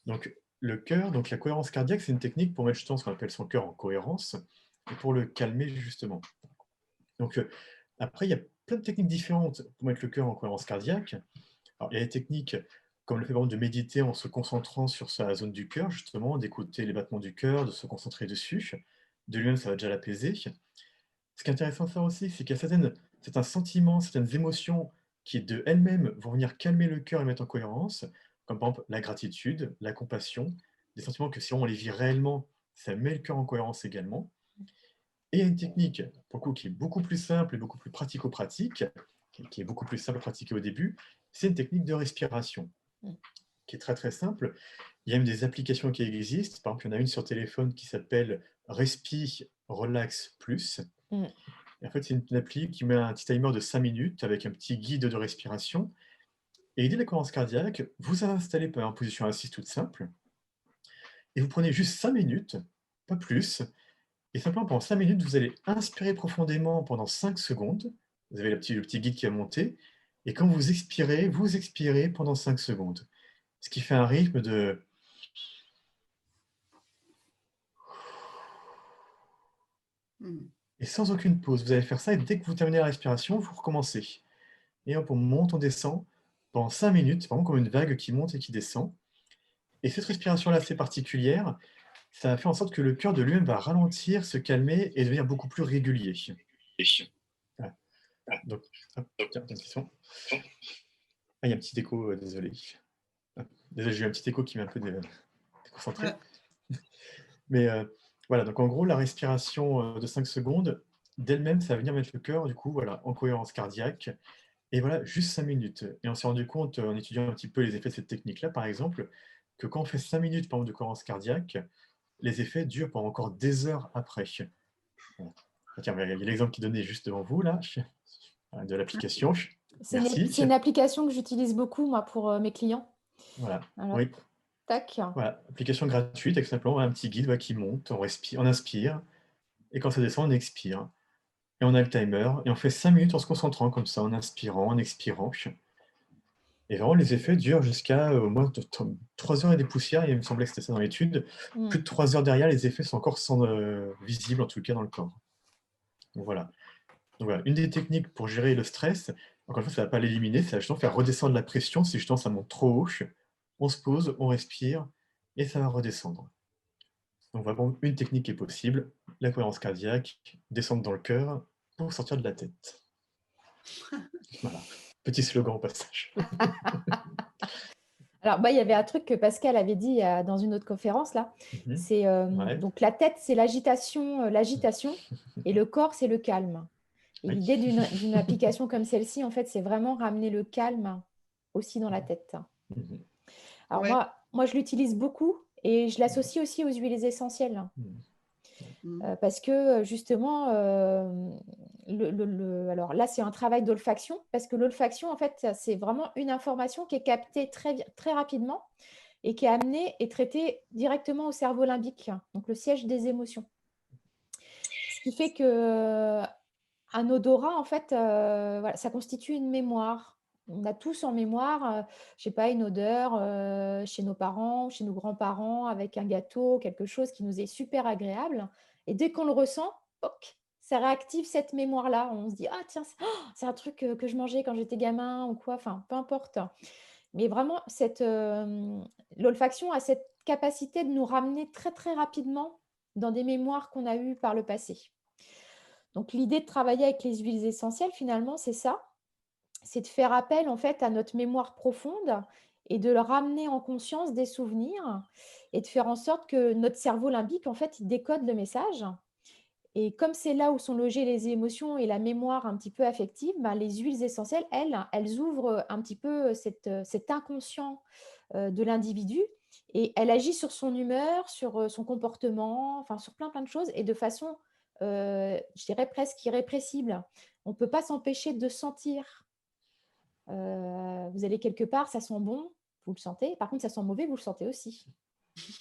Speaker 2: Donc, le cœur, donc la cohérence cardiaque, c'est une technique pour mettre justement ce qu'on appelle son cœur en cohérence et pour le calmer justement. Donc, après, il y a plein de techniques différentes pour mettre le cœur en cohérence cardiaque. Alors, il y a des techniques comme le fait par exemple de méditer en se concentrant sur sa zone du cœur, justement, d'écouter les battements du cœur, de se concentrer dessus. De lui-même, ça va déjà l'apaiser. Ce qui est intéressant de faire aussi, c'est qu'il y a certains sentiments, certaines émotions qui, de elles-mêmes, vont venir calmer le cœur et mettre en cohérence, comme par exemple la gratitude, la compassion, des sentiments que si on les vit réellement, ça met le cœur en cohérence également. Et il y a une technique, pour le coup, qui est beaucoup plus simple et beaucoup plus pratico-pratique, qui est beaucoup plus simple à pratiquer au début, c'est une technique de respiration, qui est très très simple. Il y a même des applications qui existent. Par exemple, il y en a une sur téléphone qui s'appelle Respi Relax Plus.
Speaker 1: Mm.
Speaker 2: Et en fait, c'est une appli qui met un petit timer de 5 minutes avec un petit guide de respiration. Et l'idée de la cohérence cardiaque, vous installez en position assise toute simple, et vous prenez juste 5 minutes, pas plus, et simplement pendant 5 minutes, vous allez inspirer profondément pendant 5 secondes. Vous avez le petit guide qui a monté, et quand vous expirez pendant 5 secondes. Ce qui fait un rythme de...
Speaker 4: Mm.
Speaker 2: Et sans aucune pause. Vous allez faire ça, et dès que vous terminez la respiration, vous recommencez. Et hop, on monte, on descend, pendant 5 minutes, c'est vraiment comme une vague qui monte et qui descend. Et cette respiration-là assez particulière, ça va faire en sorte que le cœur de lui-même va ralentir, se calmer et devenir beaucoup plus régulier. Voilà. Donc, hop, tiens, une question. Ah, il y a un petit écho, désolé. Désolé, j'ai eu un petit écho qui m'a un peu déconcentré.
Speaker 4: Ouais.
Speaker 2: Mais voilà, donc en gros, la respiration de 5 secondes, d'elle-même, ça va venir mettre le cœur, du coup, voilà, en cohérence cardiaque. Et voilà, juste 5 minutes. Et on s'est rendu compte, en étudiant un petit peu les effets de cette technique-là, par exemple, que quand on fait 5 minutes, par exemple, de cohérence cardiaque, les effets durent pendant encore des heures après. Voilà. Tiens, il y a l'exemple qui est donné juste devant vous, là, de l'application.
Speaker 1: C'est
Speaker 2: Merci.
Speaker 1: une application que j'utilise beaucoup, moi, pour mes clients.
Speaker 2: Voilà.
Speaker 1: Alors,
Speaker 2: Oui.
Speaker 1: tac.
Speaker 2: Voilà. Application gratuite, avec simplement un petit guide qui monte, on respire, on inspire, et quand ça descend, on expire. Et on a le timer, et on fait 5 minutes en se concentrant comme ça, en inspirant, en expirant. Et vraiment, les effets durent jusqu'à au moins 3 heures et des poussières, il me semblait que c'était ça dans l'étude.
Speaker 1: Mm.
Speaker 2: Plus de 3 heures derrière, les effets sont encore visibles, en tout cas dans le corps. Donc voilà. Donc voilà, une des techniques pour gérer le stress, encore une fois, ça ne va pas l'éliminer, ça va justement faire redescendre la pression. Si justement ça monte trop haut, on se pose, on respire, et ça va redescendre. Donc vraiment, une technique qui est possible, la cohérence cardiaque, descendre dans le cœur pour sortir de la tête. Voilà. Petit slogan au passage.
Speaker 1: Alors, il y avait un truc que Pascal avait dit dans une autre conférence, là.
Speaker 2: Mhm.
Speaker 1: C'est
Speaker 2: Ouais.
Speaker 1: donc la tête, c'est l'agitation, et le corps, c'est le calme. Et
Speaker 2: Oui.
Speaker 1: l'idée d'une application comme celle-ci, en fait, c'est vraiment ramener le calme aussi dans la tête.
Speaker 2: Mhm.
Speaker 1: Alors
Speaker 4: Ouais.
Speaker 1: moi, je l'utilise beaucoup et je l'associe aussi aux huiles essentielles.
Speaker 2: Mhm.
Speaker 4: Mm.
Speaker 1: Parce que justement, alors là, c'est un travail d'olfaction, parce que l'olfaction, en fait, c'est vraiment une information qui est captée très rapidement et qui est amenée et traitée directement au cerveau limbique, donc le siège des émotions. Ce qui fait que un odorat, en fait, voilà, ça constitue une mémoire. On a tous en mémoire, je sais pas, une odeur chez nos parents, chez nos grands-parents, avec un gâteau, quelque chose qui nous est super agréable. Et dès qu'on le ressent, poc, ça réactive cette mémoire-là. On se dit, ah tiens, c'est un truc que je mangeais quand j'étais gamin ou quoi, enfin, peu importe. Mais vraiment, l'olfaction a cette capacité de nous ramener très, très rapidement dans des mémoires qu'on a eues par le passé. Donc, l'idée de travailler avec les huiles essentielles, finalement, c'est ça. c'est de faire appel en fait à notre mémoire profonde et de le ramener en conscience des souvenirs et de faire en sorte que notre cerveau limbique, en fait, il décode le message. Et comme c'est là où sont logées les émotions et la mémoire un petit peu affective, ben, les huiles essentielles, elles ouvrent un petit peu cet inconscient de l'individu et elles agissent sur son humeur, sur son comportement, enfin sur plein plein de choses et de façon, je dirais presque irrépressible. On ne peut pas s'empêcher de sentir. Vous allez quelque part, ça sent bon, vous le sentez. Par contre, ça sent mauvais, vous le sentez aussi.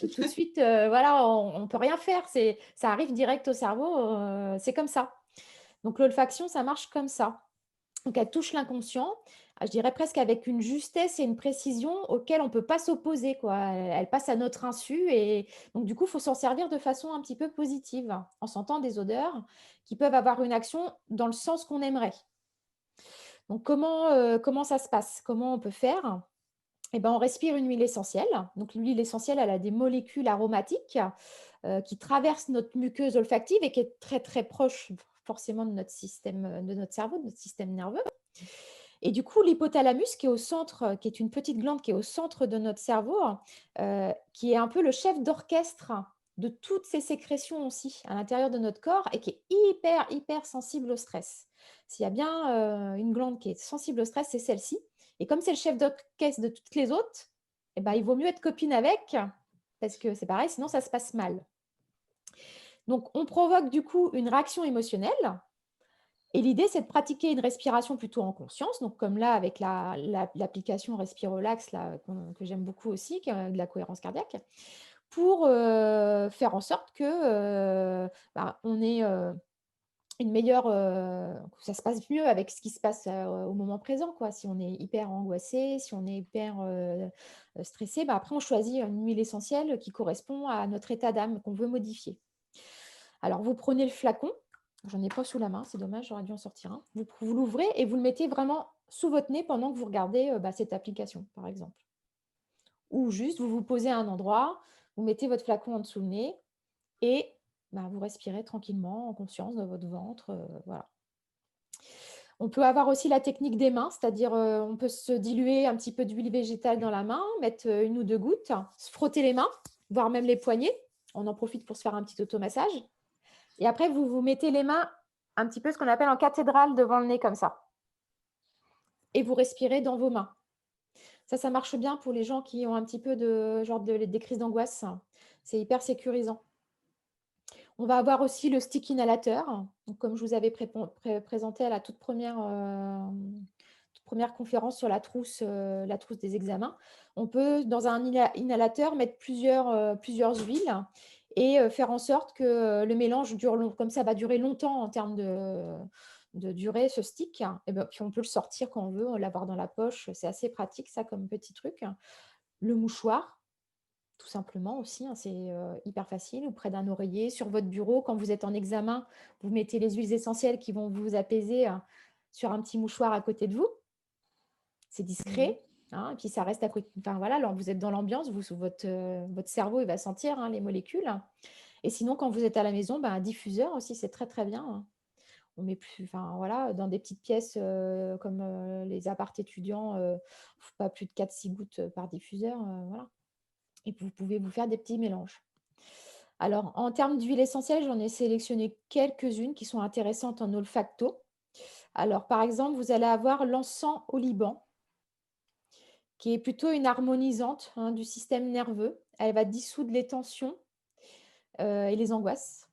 Speaker 1: Tout de suite, voilà, on ne peut rien faire. Ça arrive direct au cerveau, c'est comme ça. Donc l'olfaction, ça marche comme ça. Donc elle touche l'inconscient, je dirais presque avec une justesse et une précision auxquelles on ne peut pas s'opposer, quoi. Elle passe à notre insu et donc du coup, il faut s'en servir de façon un petit peu positive, en sentant des odeurs qui peuvent avoir une action dans le sens qu'on aimerait. Donc comment ça se passe? Comment on peut faire? Eh ben, on respire une huile essentielle. Donc l'huile essentielle, elle a des molécules aromatiques qui traversent notre muqueuse olfactive et qui est très très proche forcément de notre système, de notre cerveau, de notre système nerveux. Et du coup, l'hypothalamus, qui est au centre, qui est une petite glande qui est au centre de notre cerveau, qui est un peu le chef d'orchestre de toutes ces sécrétions aussi à l'intérieur de notre corps et qui est hyper, hyper sensible au stress. S'il y a bien une glande qui est sensible au stress, c'est celle-ci. Et comme c'est le chef d'orchestre de toutes les autres, eh ben, il vaut mieux être copine avec parce que c'est pareil, sinon ça se passe mal. Donc, on provoque du coup une réaction émotionnelle et l'idée, c'est de pratiquer une respiration plutôt en conscience, donc comme là avec l'application Respirolax là, que j'aime beaucoup aussi, qui a de la cohérence cardiaque, pour faire en sorte que on ait une meilleure, que ça se passe mieux avec ce qui se passe au moment présent, quoi. Si on est hyper angoissé, si on est hyper stressé, après on choisit une huile essentielle qui correspond à notre état d'âme qu'on veut modifier. Alors, vous prenez le flacon, j'en ai pas sous la main, c'est dommage, j'aurais dû en sortir un. Vous l'ouvrez et vous le mettez vraiment sous votre nez pendant que vous regardez cette application, par exemple. Ou juste, vous vous posez à un endroit, vous mettez votre flacon en dessous le nez et vous respirez tranquillement, en conscience, dans votre ventre. Voilà. On peut avoir aussi la technique des mains, c'est-à-dire on peut se diluer un petit peu d'huile végétale dans la main, mettre une ou deux gouttes, se frotter les mains, voire même les poignets. On en profite pour se faire un petit automassage. Et après, vous vous mettez les mains un petit peu ce qu'on appelle en cathédrale devant le nez comme ça. Et vous respirez dans vos mains. Ça marche bien pour les gens qui ont un petit peu des crises d'angoisse. C'est hyper sécurisant. On va avoir aussi le stick inhalateur. Donc, comme je vous avais présenté à la toute première conférence sur la trousse des examens, on peut, dans un inhalateur, mettre plusieurs huiles et faire en sorte que le mélange dure long. Comme ça va durer longtemps en termes de durée, ce stick. Et puis on peut le sortir quand on veut, l'avoir dans la poche. C'est assez pratique, ça, comme petit truc. Le mouchoir, tout simplement aussi, c'est hyper facile, ou près d'un oreiller, sur votre bureau. Quand vous êtes en examen, vous mettez les huiles essentielles qui vont vous apaiser sur un petit mouchoir à côté de vous. C'est discret. Et puis ça reste à côté. Enfin voilà, alors vous êtes dans l'ambiance, votre cerveau il va sentir les molécules. Et sinon, quand vous êtes à la maison, un diffuseur aussi, c'est très très bien. On met voilà, dans des petites pièces comme les apparts étudiants, pas plus de 4-6 gouttes par diffuseur. Voilà. Et vous pouvez vous faire des petits mélanges. Alors, en termes d'huile essentielle, j'en ai sélectionné quelques-unes qui sont intéressantes en olfacto. Alors, par exemple, vous allez avoir l'encens au Liban, qui est plutôt une harmonisante du système nerveux. Elle va dissoudre les tensions et les angoisses.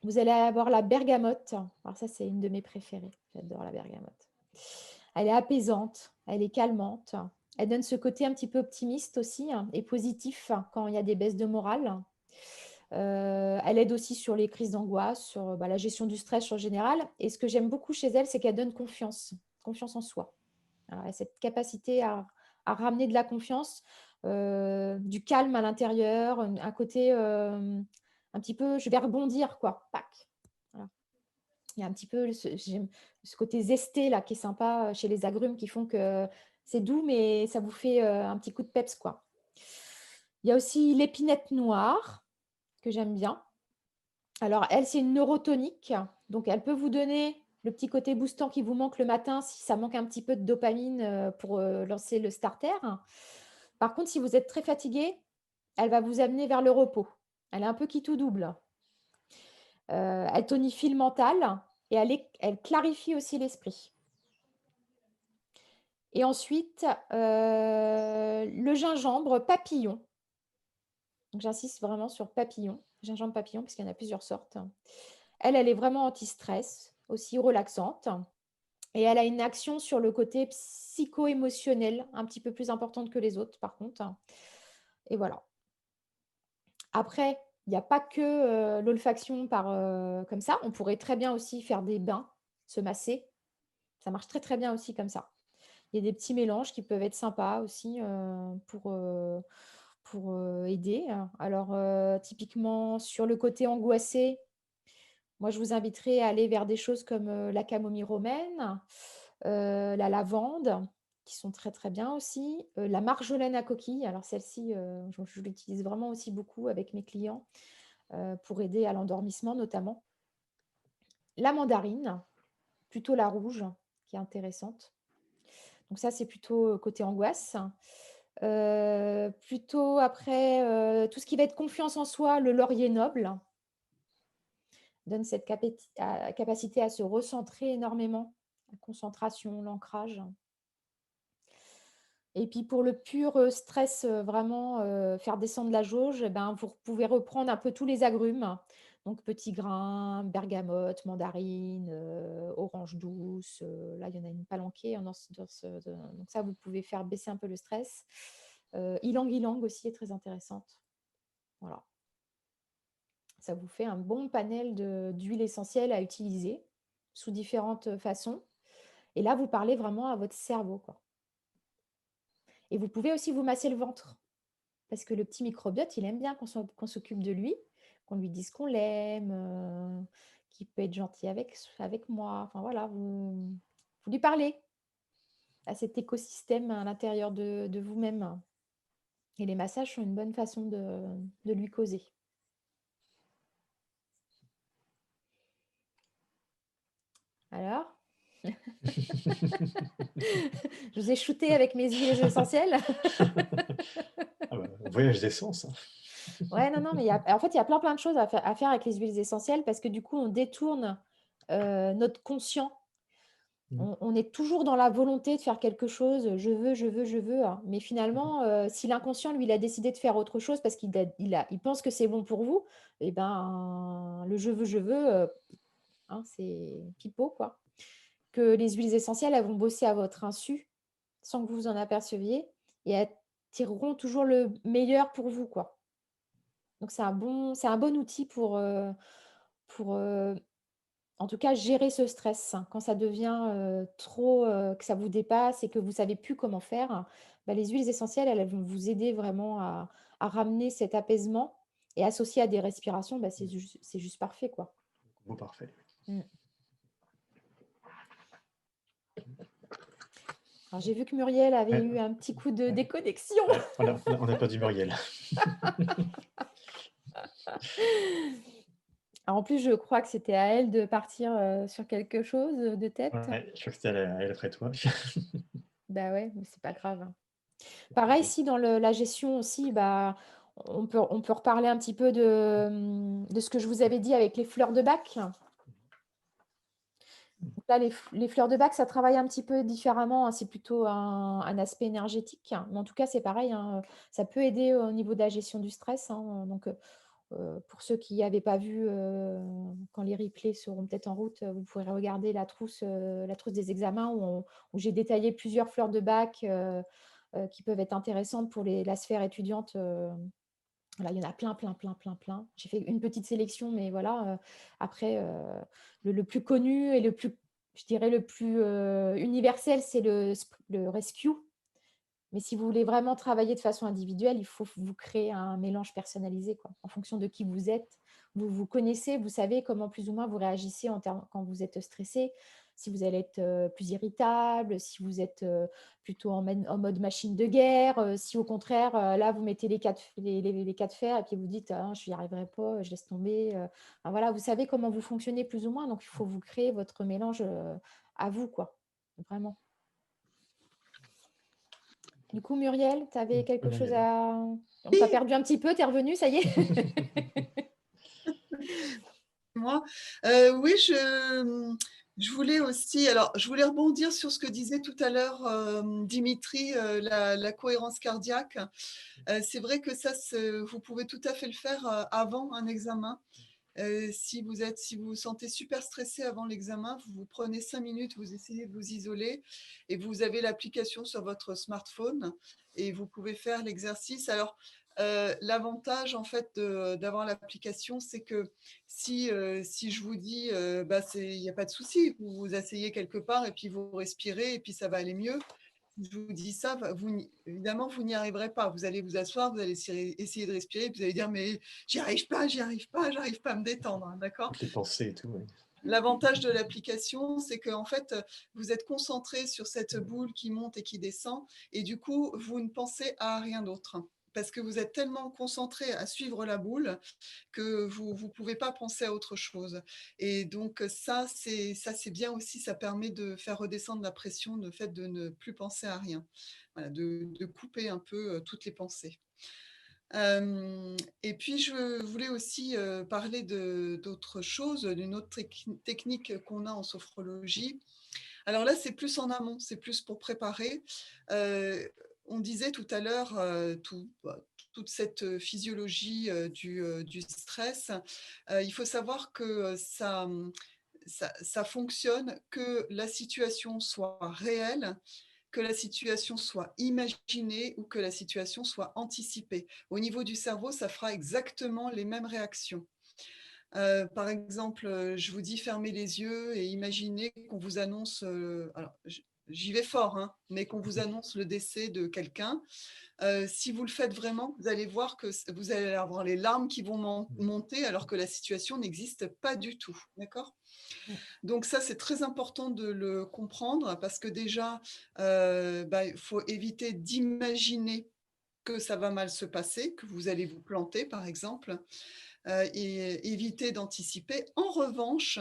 Speaker 1: Vous allez avoir la bergamote. Alors ça, c'est une de mes préférées. J'adore la bergamote. Elle est apaisante, elle est calmante. Elle donne ce côté un petit peu optimiste aussi et positif quand il y a des baisses de morale. Elle aide aussi sur les crises d'angoisse, sur la gestion du stress en général. Et ce que j'aime beaucoup chez elle, c'est qu'elle donne confiance en soi. Alors, elle a cette capacité à ramener de la confiance, du calme à l'intérieur, un côté un petit peu, je vais rebondir, quoi. Pac. Voilà. Il y a un petit peu ce côté zesté là, qui est sympa chez les agrumes, qui font que c'est doux, mais ça vous fait un petit coup de peps, quoi. Il y a aussi l'épinette noire, que j'aime bien. Alors, elle, c'est une neurotonique. Donc, elle peut vous donner le petit côté boostant qui vous manque le matin, si ça manque un petit peu de dopamine pour lancer le starter. Par contre, si vous êtes très fatigué, elle va vous amener vers le repos. Elle est un peu qui tout double. Elle tonifie le mental et elle clarifie aussi l'esprit. Et ensuite, le gingembre papillon. Donc, j'insiste vraiment sur papillon, gingembre papillon, parce qu'il y en a plusieurs sortes. Elle est vraiment anti-stress, aussi relaxante. Et elle a une action sur le côté psycho-émotionnel, un petit peu plus importante que les autres, par contre. Et voilà. Après, il n'y a pas que l'olfaction comme ça. On pourrait très bien aussi faire des bains, se masser. Ça marche très, très bien aussi comme ça. Il y a des petits mélanges qui peuvent être sympas aussi pour aider. Alors, typiquement, sur le côté angoissé, moi, je vous inviterai à aller vers des choses comme la camomille romaine, la lavande, qui sont très, très bien aussi. La marjolaine à coquille. Alors, celle-ci, je l'utilise vraiment aussi beaucoup avec mes clients pour aider à l'endormissement notamment. La mandarine, plutôt la rouge, qui est intéressante. Donc ça, c'est plutôt côté angoisse. Plutôt après, tout ce qui va être confiance en soi, le laurier noble donne cette capacité à se recentrer énormément, la concentration, l'ancrage. Et puis pour le pur stress, vraiment faire descendre la jauge, eh ben, vous pouvez reprendre un peu tous les agrumes. Donc petits grains, bergamote, mandarine, orange douce. Là, il y en a une palanquée. Donc ça, vous pouvez faire baisser un peu le stress. Ylang-ylang aussi est très intéressante. Voilà. Ça vous fait un bon panel d'huiles essentielles à utiliser sous différentes façons. Et là, vous parlez vraiment à votre cerveau, quoi. Et vous pouvez aussi vous masser le ventre. Parce que le petit microbiote, il aime bien qu'on s'occupe de lui, qu'on lui dise qu'on l'aime, qu'il peut être gentil avec moi. Enfin voilà, vous lui parlez à cet écosystème à l'intérieur de vous-même. Et les massages sont une bonne façon de lui causer. Alors, je vous ai shooté avec mes huiles essentielles.
Speaker 2: Ah bah, voyage d'essence.
Speaker 1: Ouais, non, mais en fait, il y a plein de choses à faire avec les huiles essentielles parce que du coup, on détourne notre conscient. On est toujours dans la volonté de faire quelque chose, je veux, je veux, je veux. Mais finalement, si l'inconscient, lui, il a décidé de faire autre chose parce il pense que c'est bon pour vous, et ben, le je veux, c'est pipeau, quoi. Que les huiles essentielles, elles vont bosser à votre insu sans que vous vous en aperceviez et elles tireront toujours le meilleur pour vous, quoi. Donc, c'est un bon outil pour en tout cas, gérer ce stress. Quand ça devient trop, que ça vous dépasse et que vous ne savez plus comment faire, bah, les huiles essentielles, elles vont vous aider vraiment à ramener cet apaisement et associé à des respirations, bah, c'est juste parfait, quoi.
Speaker 2: Bon, parfait.
Speaker 1: Alors, j'ai vu que Muriel avait eu un petit coup de déconnexion.
Speaker 2: Ouais, on a perdu Muriel.
Speaker 1: Alors, en plus, je crois que c'était à elle de partir sur quelque chose de tête.
Speaker 2: Ouais, je crois que c'était elle après toi.
Speaker 1: Bah ouais, mais c'est pas grave. Pareil, si dans la gestion aussi, bah, on peut reparler un petit peu de ce que je vous avais dit avec les fleurs de bac. Donc là, les fleurs de bac, ça travaille un petit peu différemment, hein. C'est plutôt un aspect énergétique. Mais en tout cas, c'est pareil, hein. Ça peut aider au niveau de la gestion du stress, hein. Donc, pour ceux qui n'avaient pas vu, quand les replays seront peut-être en route, vous pourrez regarder la trousse des examens où j'ai détaillé plusieurs fleurs de bac qui peuvent être intéressantes pour la sphère étudiante. Voilà, il y en a plein, plein, plein, plein, plein. J'ai fait une petite sélection, mais voilà. Après, le plus connu et je dirais le plus universel, c'est le Rescue. Mais si vous voulez vraiment travailler de façon individuelle, il faut vous créer un mélange personnalisé, quoi, en fonction de qui vous êtes. Vous vous connaissez, vous savez comment plus ou moins vous réagissez quand vous êtes stressé. si vous allez être plus irritable, si vous êtes plutôt en mode machine de guerre, si au contraire, là, vous mettez les cas de fer et puis vous dites, ah, je n'y arriverai pas, je laisse tomber. Enfin, voilà, vous savez comment vous fonctionnez plus ou moins, donc il faut vous créer votre mélange à vous, quoi, vraiment. Du coup, Muriel, tu avais quelque chose
Speaker 2: Muriel.
Speaker 1: à... On t'a perdu un petit peu, tu es revenue, ça y est.
Speaker 4: Moi, oui, je voulais aussi, alors je voulais rebondir sur ce que disait tout à l'heure Dimitri, la cohérence cardiaque. C'est vrai que ça, vous pouvez tout à fait le faire avant un examen. Si vous vous sentez super stressé avant l'examen, vous prenez 5 minutes, vous essayez de vous isoler et vous avez l'application sur votre smartphone et vous pouvez faire l'exercice. Alors, l'avantage en fait d'avoir l'application, c'est que si je vous dis, il n'y a pas de souci, vous vous asseyez quelque part et puis vous respirez et puis ça va aller mieux. Je vous dis ça, évidemment, vous n'y arriverez pas. Vous allez vous asseoir, vous allez essayer de respirer, puis vous allez dire, mais j'arrive pas à me détendre, hein, d'accord ?
Speaker 2: Toutes les pensées et tout. Ouais.
Speaker 4: L'avantage de l'application, c'est qu'en fait, vous êtes concentré sur cette boule qui monte et qui descend, et du coup, vous ne pensez à rien d'autre. Parce que vous êtes tellement concentré à suivre la boule que vous ne pouvez pas penser à autre chose. Et donc, ça, c'est bien aussi, ça permet de faire redescendre la pression, le fait de ne plus penser à rien, voilà, de couper un peu toutes les pensées. Et puis, je voulais aussi parler d'autre chose, d'une autre technique qu'on a en sophrologie. Alors là, c'est plus en amont, c'est plus pour préparer. On disait tout à l'heure, toute cette physiologie du stress, il faut savoir que ça fonctionne que la situation soit réelle, que la situation soit imaginée ou que la situation soit anticipée. Au niveau du cerveau, ça fera exactement les mêmes réactions. Par exemple, je vous dis fermez les yeux et imaginez qu'on vous annonce, alors j'y vais fort, hein, mais qu'on vous annonce le décès de quelqu'un. Si vous le faites vraiment, vous allez voir que vous allez avoir les larmes qui vont monter alors que la situation n'existe pas du tout. D'accord ? Donc ça, c'est très important de le comprendre parce que déjà, il faut éviter d'imaginer que ça va mal se passer, que vous allez vous planter, par exemple, et éviter d'anticiper. En revanche,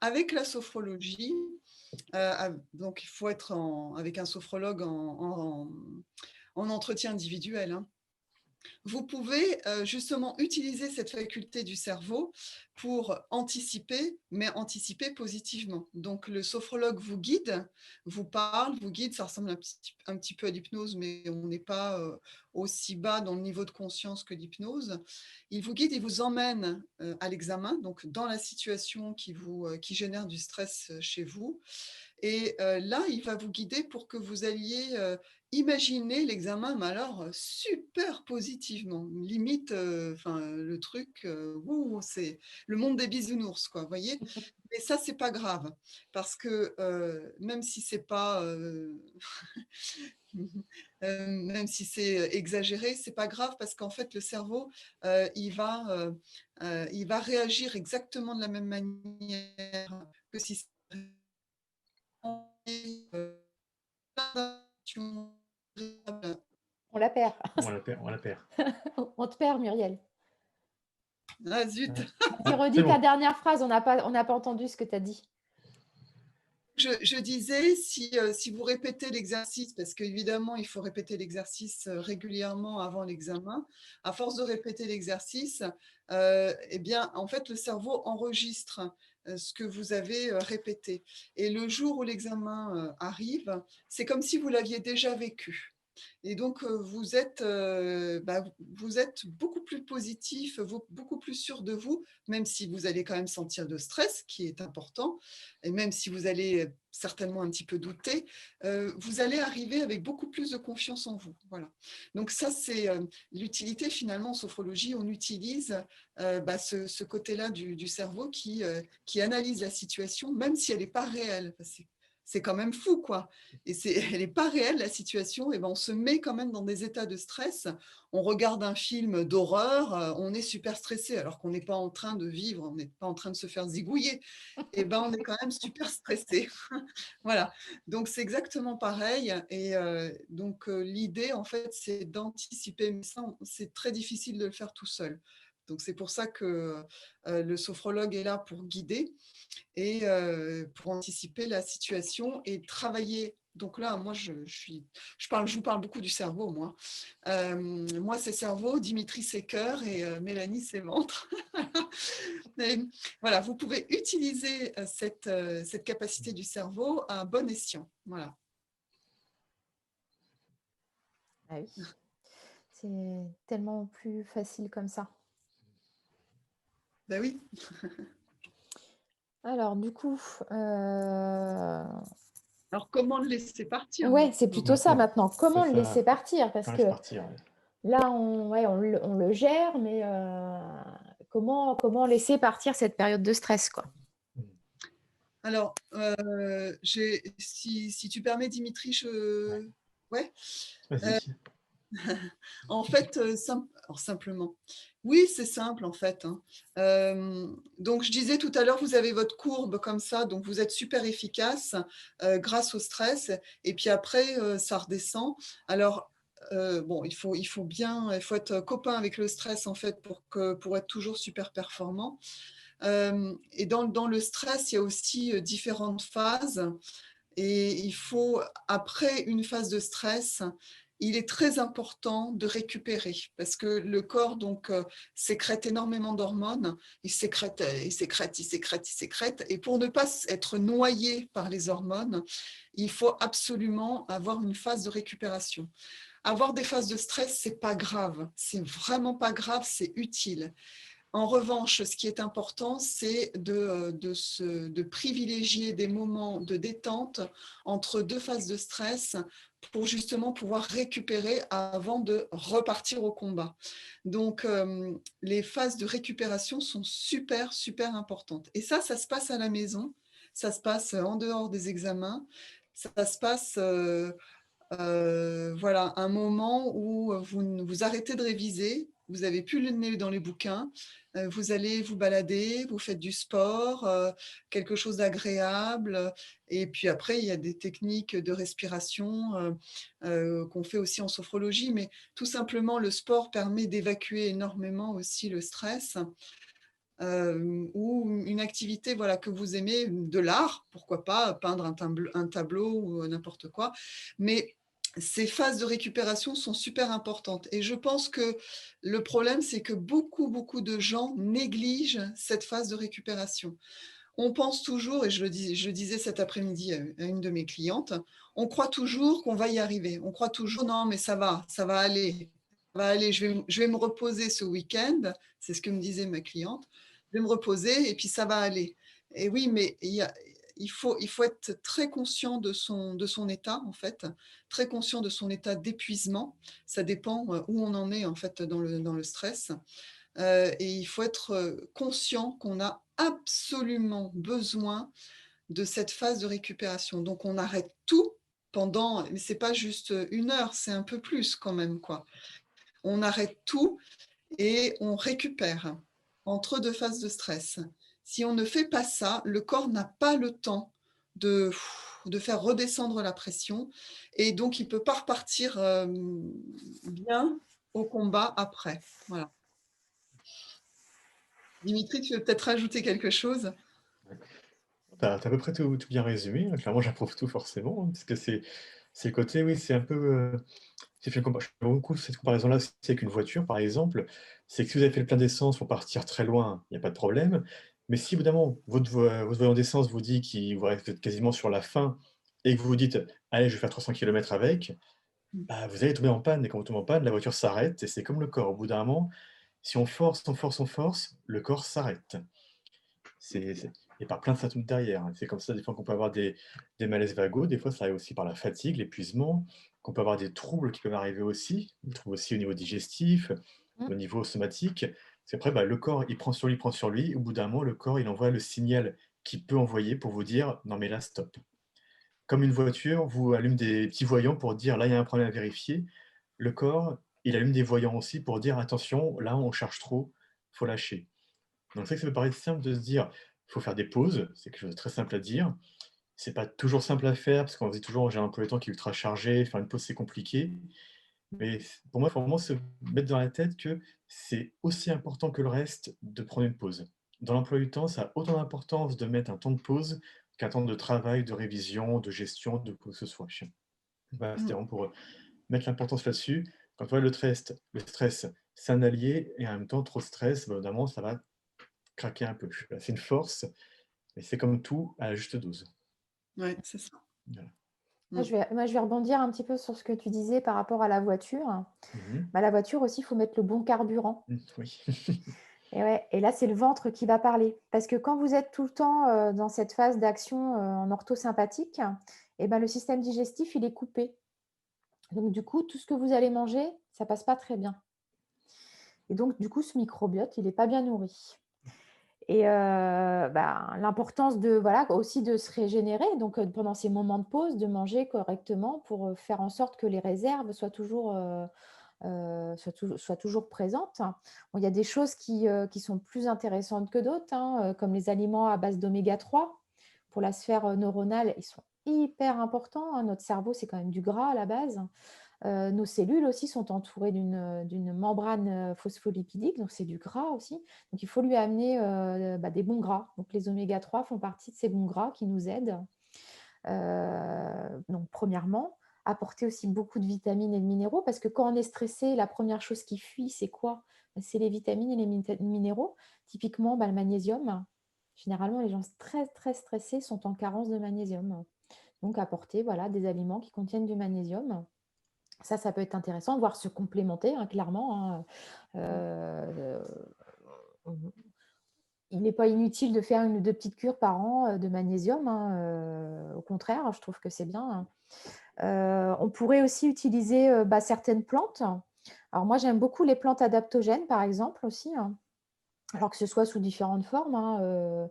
Speaker 4: avec la sophrologie, donc il faut être avec un sophrologue en entretien individuel, hein. Vous pouvez justement utiliser cette faculté du cerveau pour anticiper, mais anticiper positivement. Donc, le sophrologue vous guide, vous parle, vous guide. Ça ressemble un petit peu à l'hypnose, mais on n'est pas aussi bas dans le niveau de conscience que l'hypnose. Il vous guide, il vous emmène à l'examen, donc dans la situation qui génère du stress chez vous. Et là, il va vous guider pour que vous alliez imaginer l'examen, mais alors super positivement. Limite, le truc, c'est le monde des bisounours, quoi, vous voyez. Mais ça, c'est pas grave, parce que même si c'est pas... même si c'est exagéré, c'est pas grave, parce qu'en fait, le cerveau, il va réagir exactement de la même manière que si
Speaker 1: On la perd.
Speaker 2: On la perd.
Speaker 1: On te perd, Muriel.
Speaker 4: Ah zut.
Speaker 1: Tu redis ta dernière phrase, on n'a pas entendu ce que tu as dit.
Speaker 4: Je disais, si vous répétez l'exercice, parce qu'évidemment, il faut répéter l'exercice régulièrement avant l'examen, à force de répéter l'exercice, eh bien, en fait, le cerveau enregistre ce que vous avez répété. Et le jour où l'examen arrive, c'est comme si vous l'aviez déjà vécu. Et donc, vous êtes beaucoup plus positif, beaucoup plus sûr de vous, même si vous allez quand même sentir de stress, qui est important, et même si vous allez certainement un petit peu douter, vous allez arriver avec beaucoup plus de confiance en vous. Voilà. Donc ça, c'est l'utilité finalement en sophrologie. On utilise ce côté-là du cerveau qui analyse la situation, même si elle n'est pas réelle. c'est quand même fou, quoi. Et elle n'est pas réelle, la situation. Et ben, on se met quand même dans des états de stress. On regarde un film d'horreur, on est super stressé, alors qu'on n'est pas en train de vivre, on n'est pas en train de se faire zigouiller. Et ben, on est quand même super stressé. Voilà. Donc, c'est exactement pareil. Et donc, l'idée, en fait, c'est d'anticiper. Mais ça, c'est très difficile de le faire tout seul. Donc, c'est pour ça que le sophrologue est là pour guider et pour anticiper la situation et travailler. Donc là, moi, je vous parle beaucoup du cerveau, moi. Moi, c'est cerveau, Dimitri, c'est cœur et Mélanie, c'est ventre. Et voilà, vous pouvez utiliser cette capacité du cerveau à bon escient. Voilà.
Speaker 1: Ah oui, c'est tellement plus facile comme ça.
Speaker 4: Ben oui.
Speaker 1: Alors, du coup,
Speaker 4: Alors, comment le laisser partir
Speaker 1: ouais, c'est plutôt ça maintenant. Comment
Speaker 2: C'est
Speaker 1: le laisser
Speaker 2: ça.
Speaker 1: partir? Parce
Speaker 2: On
Speaker 1: que
Speaker 2: laisse partir. Ouais.
Speaker 1: là, on le gère, mais comment laisser partir cette période de stress, quoi?
Speaker 4: Alors, si tu permets, Dimitri, ouais.
Speaker 2: Vas-y.
Speaker 4: En fait, simplement. Oui, c'est simple en fait. Hein. Donc, je disais tout à l'heure, vous avez votre courbe comme ça, donc vous êtes super efficace grâce au stress. Et puis après, ça redescend. Alors, bon, il faut être copain avec le stress en fait pour être toujours super performant. Et dans le stress, il y a aussi différentes phases. Et il faut, après une phase de stress, il est très important de récupérer parce que le corps donc sécrète énormément d'hormones, il sécrète. Et pour ne pas être noyé par les hormones, il faut absolument avoir une phase de récupération. Avoir des phases de stress, c'est pas grave, c'est vraiment pas grave, c'est utile. En revanche, ce qui est important, c'est de privilégier des moments de détente entre deux phases de stress pour justement pouvoir récupérer avant de repartir au combat. Donc, les phases de récupération sont super, super importantes. Et ça se passe à la maison, ça se passe en dehors des examens, ça se passe... voilà, un moment où vous arrêtez de réviser, vous n'avez plus le nez dans les bouquins, vous allez vous balader, vous faites du sport, quelque chose d'agréable. Et puis après, il y a des techniques de respiration qu'on fait aussi en sophrologie, mais tout simplement, le sport permet d'évacuer énormément aussi le stress. Ou une activité voilà, que vous aimez, de l'art, pourquoi pas, peindre un tableau ou n'importe quoi. Mais ces phases de récupération sont super importantes. Et je pense que le problème, c'est que beaucoup de gens négligent cette phase de récupération. On pense toujours, et je le disais cet après-midi à une de mes clientes, on croit toujours qu'on va y arriver. On croit toujours, non, mais ça va aller. Ça va aller, je vais me reposer ce week-end, c'est ce que me disait ma cliente. Je vais me reposer et puis ça va aller. Et oui, mais il faut être très conscient de son état, en fait, très conscient de son état d'épuisement. Ça dépend où on en est, en fait, dans le stress. Et il faut être conscient qu'on a absolument besoin de cette phase de récupération. Donc, on arrête tout pendant, mais c'est pas juste 1 heure, c'est un peu plus quand même, quoi. On arrête tout et on récupère entre deux phases de stress. Si on ne fait pas ça, le corps n'a pas le temps de faire redescendre la pression et donc il ne peut pas repartir bien au combat après. Voilà. Dimitri, tu veux peut-être rajouter quelque chose?
Speaker 2: Tu as à peu près tout bien résumé, hein. Clairement, j'approuve tout forcément, hein, parce que c'est le côté, oui, c'est un peu, je fais beaucoup cette comparaison-là aussi avec une voiture, par exemple. C'est que si vous avez fait le plein d'essence pour partir très loin, il y a pas de problème. Mais si évidemment votre voyant d'essence vous dit vous êtes quasiment sur la fin et que vous vous dites: «Allez, je vais faire 300 kilomètres avec», bah, vous allez tomber en panne et quand vous tombez en panne, la voiture s'arrête et c'est comme le corps. Au bout d'un moment, si on force, on force, on force, le corps s'arrête. Et par plein de symptômes derrière, hein. C'est comme ça des fois qu'on peut avoir des malaises vagos, des fois ça arrive aussi par la fatigue, l'épuisement, qu'on peut avoir des troubles qui peuvent arriver aussi, des troubles aussi au niveau digestif,
Speaker 1: Mmh.
Speaker 2: au niveau somatique. C'est après, bah, le corps, il prend sur lui, au bout d'un moment, le corps, il envoie le signal qu'il peut envoyer pour vous dire: «Non mais là, stop». comme une voiture, vous allume des petits voyants pour dire: «Là, il y a un problème à vérifier». Le corps, il allume des voyants aussi pour dire: «Attention, là, on charge trop, faut lâcher». Donc c'est vrai que ça peut paraître simple de se dire: «Il faut faire des pauses», c'est quelque chose de très simple à dire. C'est pas toujours simple à faire parce qu'on se dit toujours: «J'ai un emploi du temps qui est ultra chargé, faire une pause, c'est compliqué». Mais pour moi, il faut vraiment se mettre dans la tête que c'est aussi important que le reste de prendre une pause. Dans l'emploi du temps, ça a autant d'importance de mettre un temps de pause qu'un temps de travail, de révision, de gestion, de quoi que ce soit. Voilà, c'était
Speaker 4: Mm.
Speaker 2: vraiment pour, mettre l'importance là-dessus. Quand on voit le stress, c'est un allié et en même temps, trop de stress, bah, au bout d'un moment, ça va craquer un peu. Voilà, c'est une force, mais c'est comme tout, à la juste dose.
Speaker 4: Ouais, c'est ça.
Speaker 2: Voilà.
Speaker 1: Moi,
Speaker 4: Mm.
Speaker 1: je vais rebondir un petit peu sur ce que tu disais par rapport à la voiture.
Speaker 2: Mmh.
Speaker 1: Bah, la voiture aussi, il faut mettre le bon carburant.
Speaker 2: Oui.
Speaker 1: Et, ouais, et là, c'est le ventre qui va parler. Parce que quand vous êtes tout le temps dans cette phase d'action en orthosympathique, eh ben, le système digestif, il est coupé. Donc, du coup, tout ce que vous allez manger, ça passe pas très bien. Et donc, du coup, ce microbiote, il n'est pas bien nourri. Et l'importance voilà, aussi de se régénérer, donc pendant ces moments de pause, de manger correctement pour faire en sorte que les réserves soient toujours présentes. Bon, il y a des choses qui sont plus intéressantes que d'autres, hein, comme les aliments à base d'oméga 3. Pour la sphère neuronale, ils sont hyper importants, hein. Notre cerveau, c'est quand même du gras à la base. Nos cellules aussi sont entourées d'une membrane phospholipidique, donc c'est du gras aussi. Donc il faut lui amener des bons gras. Donc les oméga 3 font partie de ces bons gras qui nous aident. Donc premièrement, apporter aussi beaucoup de vitamines et de minéraux, parce que quand on est stressé, la première chose qui fuit, c'est quoi? C'est les vitamines et les minéraux. Typiquement, le magnésium. Généralement, les gens très, très stressés sont en carence de magnésium. Donc apporter des aliments qui contiennent du magnésium. Ça peut être intéressant, voire se complémenter, hein, clairement, hein. Euh, il n'est pas inutile de faire 1 ou 2 petites cures par an de magnésium, hein, au contraire, je trouve que c'est bien, hein. On pourrait aussi utiliser certaines plantes. Alors moi, j'aime beaucoup les plantes adaptogènes, par exemple, aussi, hein. Alors que ce soit sous différentes formes, hein,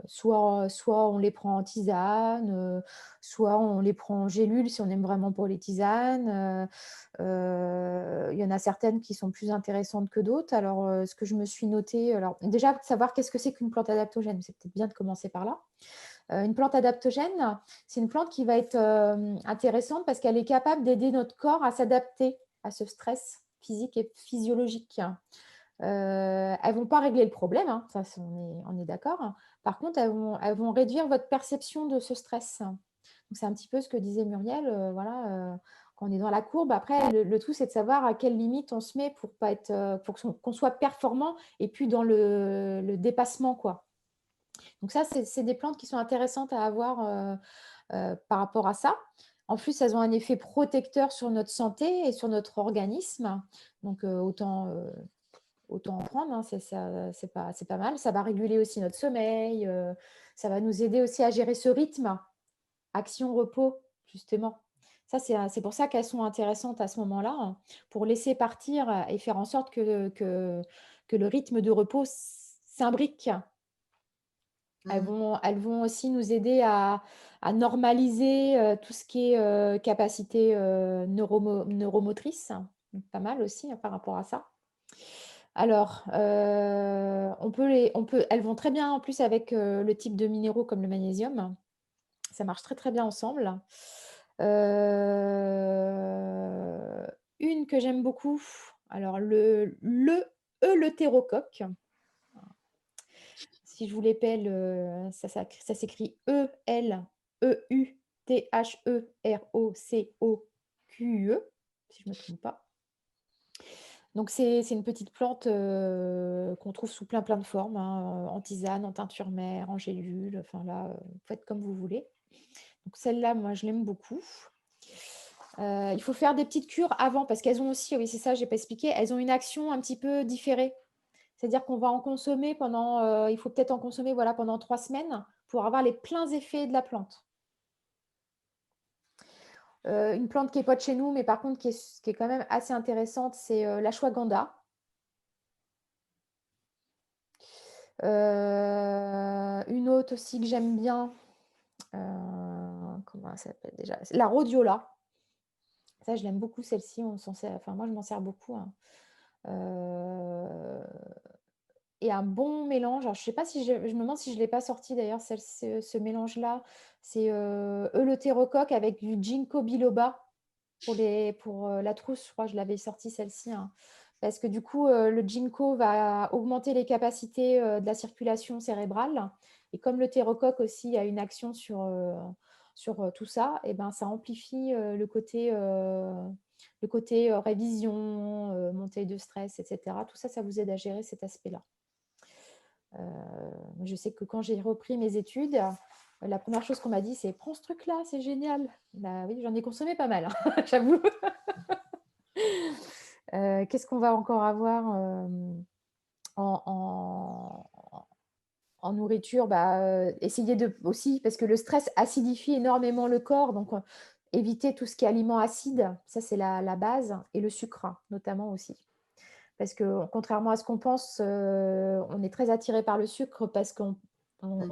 Speaker 1: soit on les prend en tisane, soit on les prend en gélule si on aime vraiment pour les tisanes. Il y en a certaines qui sont plus intéressantes que d'autres. Alors, ce que je me suis noté, alors déjà, savoir qu'est-ce que c'est qu'une plante adaptogène, c'est peut-être bien de commencer par là. Une plante adaptogène, c'est une plante qui va être intéressante parce qu'elle est capable d'aider notre corps à s'adapter à ce stress physique et physiologique. Elles ne vont pas régler le problème, hein, ça, on est d'accord. Par contre, elles vont réduire votre perception de ce stress. Donc, c'est un petit peu ce que disait Muriel. Voilà, quand on est dans la courbe, après, le tout, c'est de savoir à quelle limite on se met pour pas être, pour qu'on soit performant et puis dans le dépassement, quoi. Donc ça, c'est des plantes qui sont intéressantes à avoir par rapport à ça. En plus, elles ont un effet protecteur sur notre santé et sur notre organisme. Donc, autant en prendre, hein, c'est pas mal. Ça va réguler aussi notre sommeil, ça va nous aider aussi à gérer ce rythme, action-repos, justement. Ça, c'est pour ça qu'elles sont intéressantes à ce moment-là, hein, pour laisser partir et faire en sorte que le rythme de repos s'imbrique. Elles vont aussi nous aider à normaliser tout ce qui est capacité neuromotrice. Donc, pas mal aussi, hein, par rapport à ça. Alors, elles vont très bien en plus avec le type de minéraux comme le magnésium. Ça marche très très bien ensemble. Une que j'aime beaucoup, alors le Eleutérocoque. Si je vous l'épelle, ça s'écrit Eleutherocoque, si je ne me trompe pas. Donc, c'est une petite plante qu'on trouve sous plein de formes, hein, en tisane, en teinture mère, en gélule. Enfin là, vous faites comme vous voulez. Donc celle-là, moi, je l'aime beaucoup. Il faut faire des petites cures avant parce qu'elles ont aussi, oui, c'est ça, je n'ai pas expliqué, elles ont une action un petit peu différée. C'est-à-dire qu'on va en consommer il faut peut-être en consommer pendant 3 semaines pour avoir les pleins effets de la plante. Une plante qui n'est pas de chez nous, mais par contre qui est quand même assez intéressante, c'est l'ashwagandha. Une autre aussi que j'aime bien, comment ça s'appelle déjà? La rhodiola. Ça, je l'aime beaucoup, celle-ci. Enfin, moi, je m'en sers beaucoup, hein. Euh, et un bon mélange. Alors, je sais pas si je me demande si je ne l'ai pas sorti d'ailleurs, ce mélange-là. C'est eleutérocoque avec du ginkgo biloba pour la trousse. Je crois que je l'avais sorti celle-ci, hein. Parce que du coup, le ginkgo va augmenter les capacités de la circulation cérébrale. Et comme le thérocoque aussi a une action sur tout ça, et ben, ça amplifie le côté révision, montée de stress, etc. Tout ça, ça vous aide à gérer cet aspect-là. Je sais que quand j'ai repris mes études, la première chose qu'on m'a dit, c'est prends ce truc-là, c'est génial. Bah oui, j'en ai consommé pas mal, hein, j'avoue. Qu'est-ce qu'on va encore avoir en, en nourriture? Essayer aussi, parce que le stress acidifie énormément le corps, donc éviter tout ce qui est aliments acides, ça c'est la base, et le sucre notamment aussi. Parce que contrairement à ce qu'on pense, on est très attiré par le sucre parce qu'on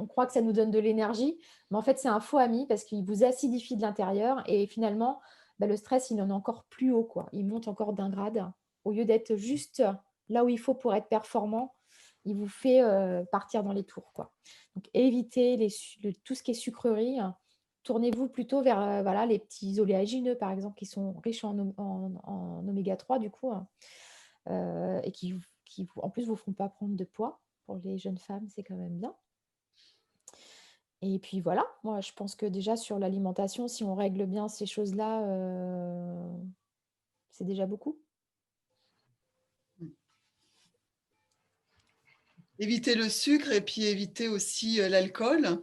Speaker 1: croit que ça nous donne de l'énergie, mais en fait c'est un faux ami parce qu'il vous acidifie de l'intérieur et finalement le stress il en est encore plus haut, quoi. Il monte encore d'un grade. Au lieu d'être juste là où il faut pour être performant, il vous fait partir dans les tours, quoi. Donc évitez tout ce qui est sucrerie. Tournez-vous plutôt vers voilà, les petits oléagineux par exemple qui sont riches en oméga 3 du coup. Et qui en plus, vous feront pas prendre de poids. Pour les jeunes femmes, c'est quand même bien. Et puis voilà, moi je pense que déjà sur l'alimentation, si on règle bien ces choses-là, c'est déjà beaucoup.
Speaker 4: Éviter le sucre et puis éviter aussi l'alcool.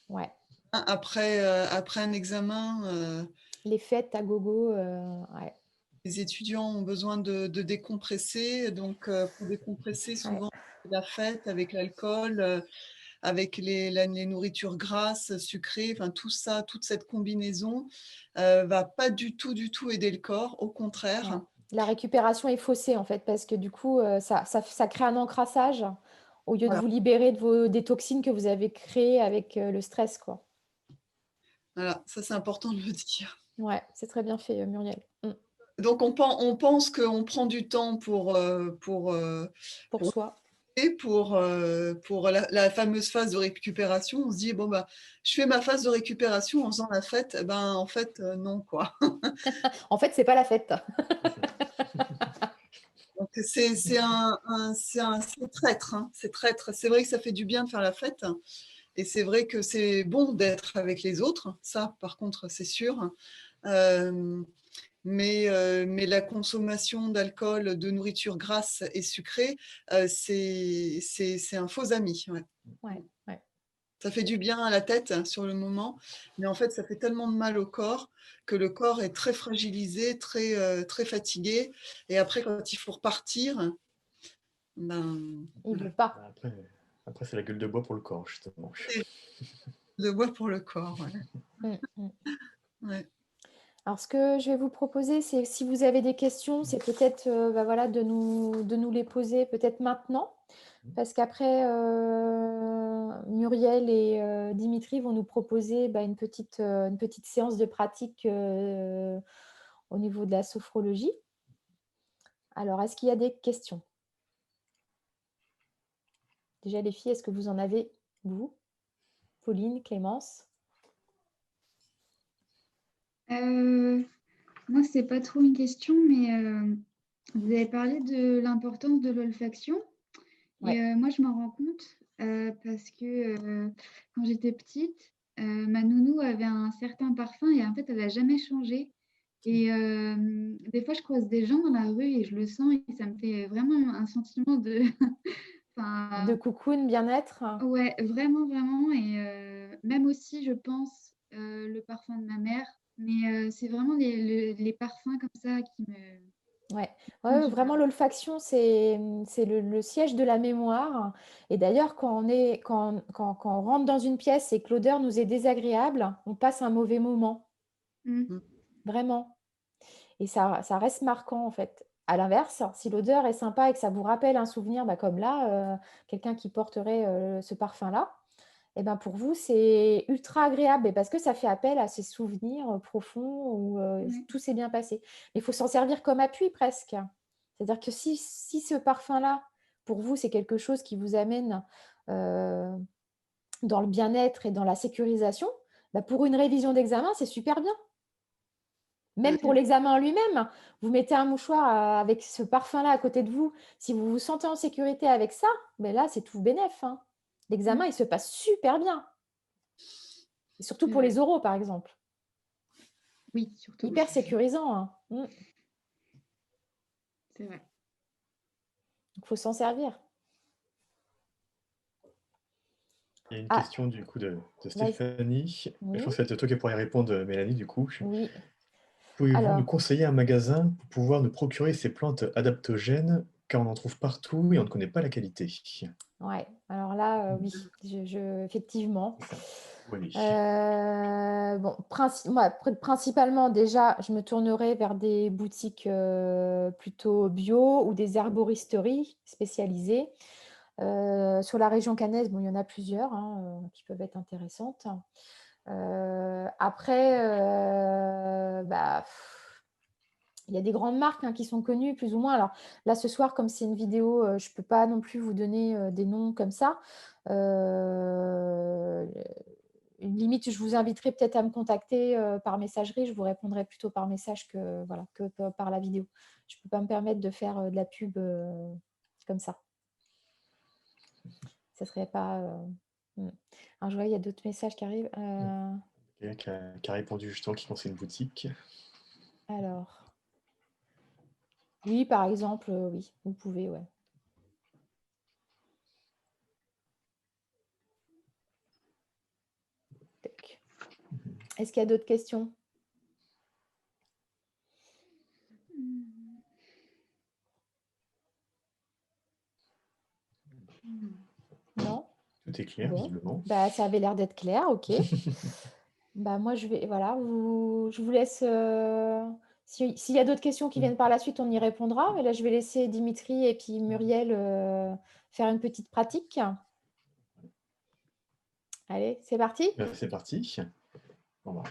Speaker 1: Ouais.
Speaker 4: Après un examen,
Speaker 1: Les fêtes à gogo, ouais.
Speaker 4: les étudiants ont besoin de décompresser. Donc, pour décompresser, souvent, c'est la fête avec l'alcool, avec les nourritures grasses, sucrées, enfin tout ça, toute cette combinaison va pas du tout aider le corps, au contraire.
Speaker 1: Non. La récupération est faussée en fait, parce que du coup, ça crée un encrassage au lieu de vous libérer des toxines que vous avez créées avec le stress, quoi.
Speaker 4: Voilà, ça c'est important de le dire.
Speaker 1: Ouais, c'est très bien fait, Muriel.
Speaker 4: Donc on pense qu'on prend du temps pour
Speaker 1: soi.
Speaker 4: Et pour la fameuse phase de récupération, on se dit, bon, je fais ma phase de récupération en faisant la fête. En fait, non, quoi.
Speaker 1: En fait, c'est pas la fête.
Speaker 4: Donc, c'est traître, hein. C'est traître. C'est vrai que ça fait du bien de faire la fête. Et c'est vrai que c'est bon d'être avec les autres. Ça, par contre, c'est sûr. Mais la consommation d'alcool, de nourriture grasse et sucrée, c'est un faux ami.
Speaker 1: Ouais.
Speaker 4: Ça fait du bien à la tête sur le moment, mais en fait, ça fait tellement de mal au corps que le corps est très fragilisé, très fatigué. Et après, quand il faut repartir,
Speaker 1: il ne veut pas.
Speaker 2: Après, c'est la gueule de bois pour le corps, justement.
Speaker 4: De bois pour le corps,
Speaker 1: ouais.
Speaker 4: Ouais.
Speaker 1: Alors, ce que je vais vous proposer, c'est si vous avez des questions, c'est peut-être voilà, de nous les poser peut-être maintenant, parce qu'après, Muriel et Dimitri vont nous proposer une petite séance de pratique au niveau de la sophrologie. Alors, est-ce qu'il y a des questions? Déjà, les filles, est-ce que vous en avez, vous? Pauline, Clémence?
Speaker 3: Moi, c'est pas trop une question, mais vous avez parlé de l'importance de l'olfaction.
Speaker 1: Ouais.
Speaker 3: Et moi, je m'en rends compte parce que quand j'étais petite, ma nounou avait un certain parfum et en fait, elle n'a jamais changé. Et des fois, je croise des gens dans la rue et je le sens et ça me fait vraiment un sentiment de...
Speaker 1: De cocoon, bien-être?
Speaker 3: Ouais, vraiment, vraiment. Et même aussi, je pense, le parfum de ma mère. Mais c'est vraiment les parfums comme ça qui me...
Speaker 1: Ouais, vraiment l'olfaction, c'est le siège de la mémoire. Et d'ailleurs, quand on rentre dans une pièce et que l'odeur nous est désagréable, on passe un mauvais moment. Vraiment. Et ça reste marquant, en fait. À l'inverse, si l'odeur est sympa et que ça vous rappelle un souvenir, comme là, quelqu'un qui porterait ce parfum-là, et ben, pour vous, c'est ultra agréable et parce que ça fait appel à ces souvenirs, profonds où,
Speaker 3: Ouais.
Speaker 1: tout s'est bien passé. Mais il faut s'en servir comme appui presque. C'est-à-dire que si ce parfum-là, pour vous, c'est quelque chose qui vous amène, heu, dans le bien-être et dans la sécurisation, bah, pour une révision d'examen, c'est super bien. Même
Speaker 3: C'est
Speaker 1: pour
Speaker 3: vrai.
Speaker 1: l'examen en lui-même, vous mettez un mouchoir, avec ce parfum-là à côté de vous. Si vous vous sentez en sécurité avec ça, beh, là, c'est tout bénef, hein. L'examen,
Speaker 3: Mmh.
Speaker 1: il se passe super bien et surtout
Speaker 3: C'est
Speaker 1: pour
Speaker 3: vrai.
Speaker 1: les oraux, par exemple.
Speaker 3: Oui, surtout.
Speaker 1: Hyper sécurisant, hein.
Speaker 3: C'est vrai.
Speaker 1: Il faut s'en servir.
Speaker 2: Il y a une
Speaker 1: Ah,
Speaker 2: question du coup de
Speaker 1: vas-y.
Speaker 2: Stéphanie. Je
Speaker 1: Oui,
Speaker 2: pense que c'est toi qui pourrais y répondre, Mélanie, du coup.
Speaker 1: oui.
Speaker 2: Pouvez-vous nous
Speaker 1: Alors,
Speaker 2: conseiller un magasin pour pouvoir nous procurer ces plantes adaptogènes, car on en trouve partout et on ne connaît pas la qualité?
Speaker 1: ouais, alors là,
Speaker 2: Mmh,
Speaker 1: oui, je effectivement.
Speaker 2: c'est ça. Oui.
Speaker 1: Bon, moi, principalement, déjà, je me tournerai vers des boutiques, plutôt bio ou des herboristeries spécialisées. Sur la région caennaise, bon, il y en a plusieurs, hein, qui peuvent être intéressantes. Après, bah, il y a des grandes marques, hein, qui sont connues plus ou moins. Alors là, ce soir, comme c'est une vidéo, je ne peux pas non plus vous donner, des noms comme ça. Heu, Limite, je vous inviterai peut-être à me contacter, par messagerie. Je vous répondrai plutôt par message que voilà, que par la vidéo. Je ne peux pas me permettre de faire, de la pub, comme ça. Ça serait pas, mmh. Alors je vois, il y a d'autres messages qui arrivent.
Speaker 2: Quelqu'un qui a répondu justement qui conseille une boutique.
Speaker 1: Alors, oui, par exemple, oui, vous pouvez, ouais. Tac. Est-ce qu'il y a d'autres questions?
Speaker 3: Mmh.
Speaker 1: Non?
Speaker 2: Tout est clair,
Speaker 1: Bon,
Speaker 2: visiblement.
Speaker 1: bah, ça avait l'air d'être clair, OK. Bah, moi, je vous laisse, s'il y a d'autres questions qui viennent par la suite, on y répondra. Mais là, je vais laisser Dimitri et puis Muriel, faire une petite pratique. Allez, c'est parti?
Speaker 2: C'est parti. Bon, bah,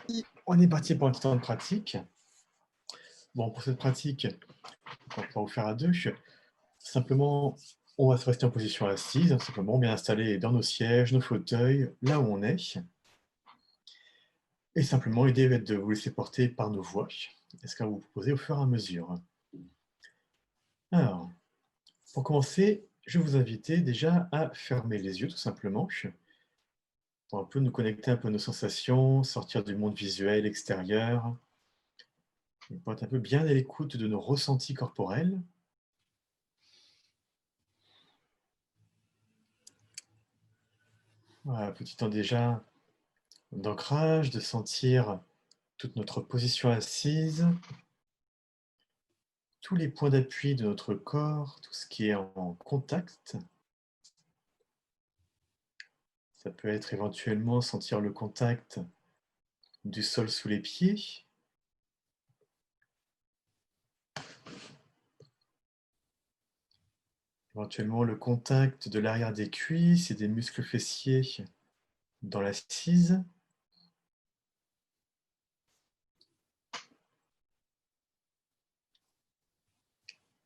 Speaker 2: on est parti pour un petit temps de pratique. Bon, pour cette pratique, on va vous faire à deux. Simplement, on va se rester en position assise, simplement bien installé dans nos sièges, nos fauteuils, là où on est. Et simplement, l'idée va être de vous laisser porter par nos voix. Et ce qu'on va vous proposer au fur et à mesure. Alors, pour commencer, je vais vous inviter déjà à fermer les yeux, tout simplement, pour un peu nous connecter un peu à nos sensations, sortir du monde visuel extérieur, et pour être un peu bien à l'écoute de nos ressentis corporels. Voilà, petit temps déjà d'ancrage, de sentir toute notre position assise, tous les points d'appui de notre corps, tout ce qui est en contact. Ça peut être éventuellement sentir le contact du sol sous les pieds, éventuellement le contact de l'arrière des cuisses et des muscles fessiers dans l'assise.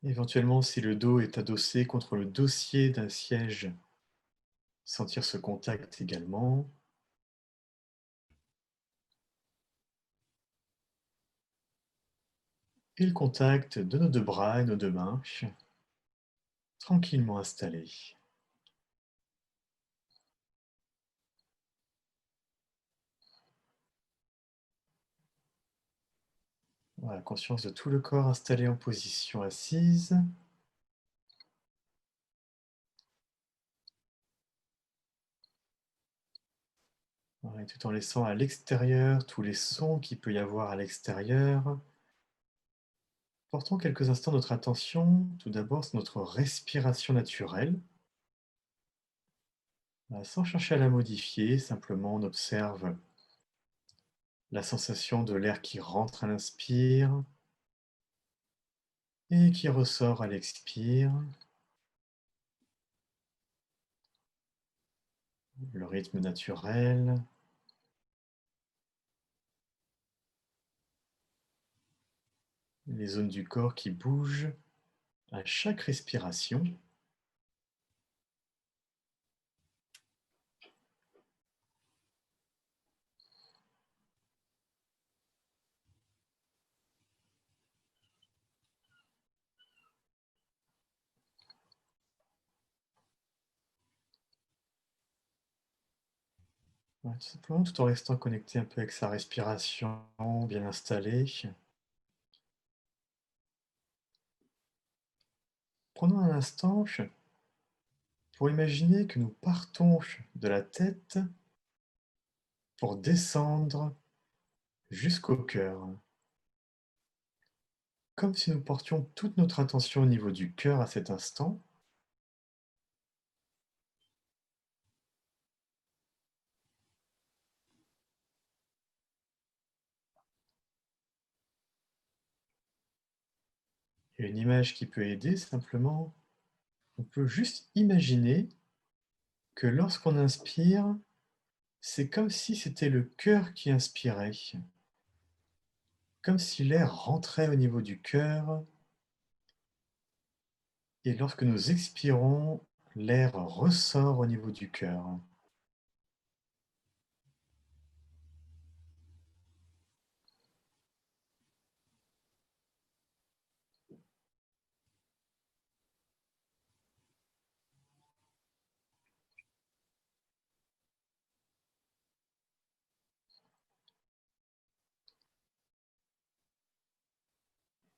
Speaker 2: Éventuellement, si le dos est adossé contre le dossier d'un siège, sentir ce contact également. Et le contact de nos deux bras et nos deux mains, tranquillement installés. Voilà, conscience de tout le corps installé en position assise. Voilà, et tout en laissant à l'extérieur tous les sons qu'il peut y avoir à l'extérieur. Portons quelques instants notre attention tout d'abord sur notre respiration naturelle. Sans chercher à la modifier, simplement on observe la sensation de l'air qui rentre à l'inspire et qui ressort à l'expire. le rythme naturel. Les zones du corps qui bougent à chaque respiration. Ouais, tout simplement, tout en restant connecté un peu avec sa respiration, bien installée. Prenons un instant pour imaginer que nous partons de la tête pour descendre jusqu'au cœur. Comme si nous portions toute notre attention au niveau du cœur à cet instant. Et une image qui peut aider, simplement, on peut juste imaginer que lorsqu'on inspire, c'est comme si c'était le cœur qui inspirait, comme si l'air rentrait au niveau du cœur, et lorsque nous expirons, l'air ressort au niveau du cœur.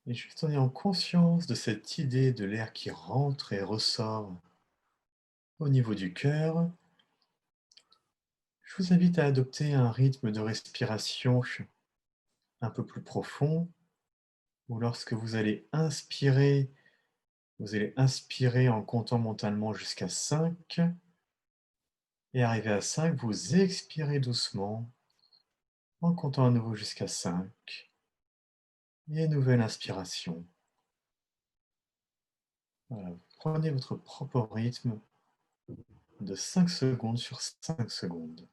Speaker 2: Et juste en ayant conscience de cette idée de l'air qui rentre et ressort au niveau du cœur, je vous invite à adopter un rythme de respiration un peu plus profond, où lorsque vous allez inspirer en comptant mentalement jusqu'à 5, et arrivé à 5, vous expirez doucement en comptant à nouveau jusqu'à 5, et nouvelle inspiration. Voilà, vous prenez votre propre rythme de 5 secondes sur 5 secondes.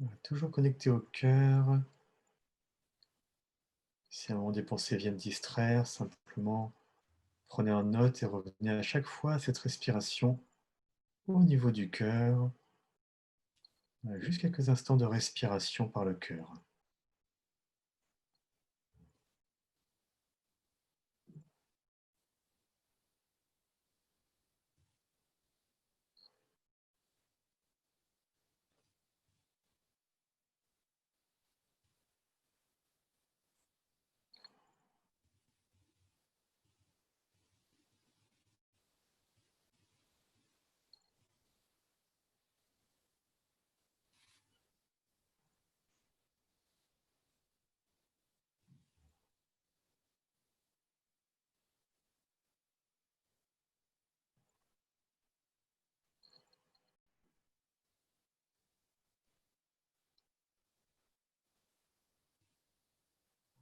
Speaker 2: Voilà, toujours connecté au cœur. Si à un moment des pensées viennent distraire, simplement prenez en note et revenez à chaque fois à cette respiration au niveau du cœur. Voilà, juste quelques instants de respiration par le cœur.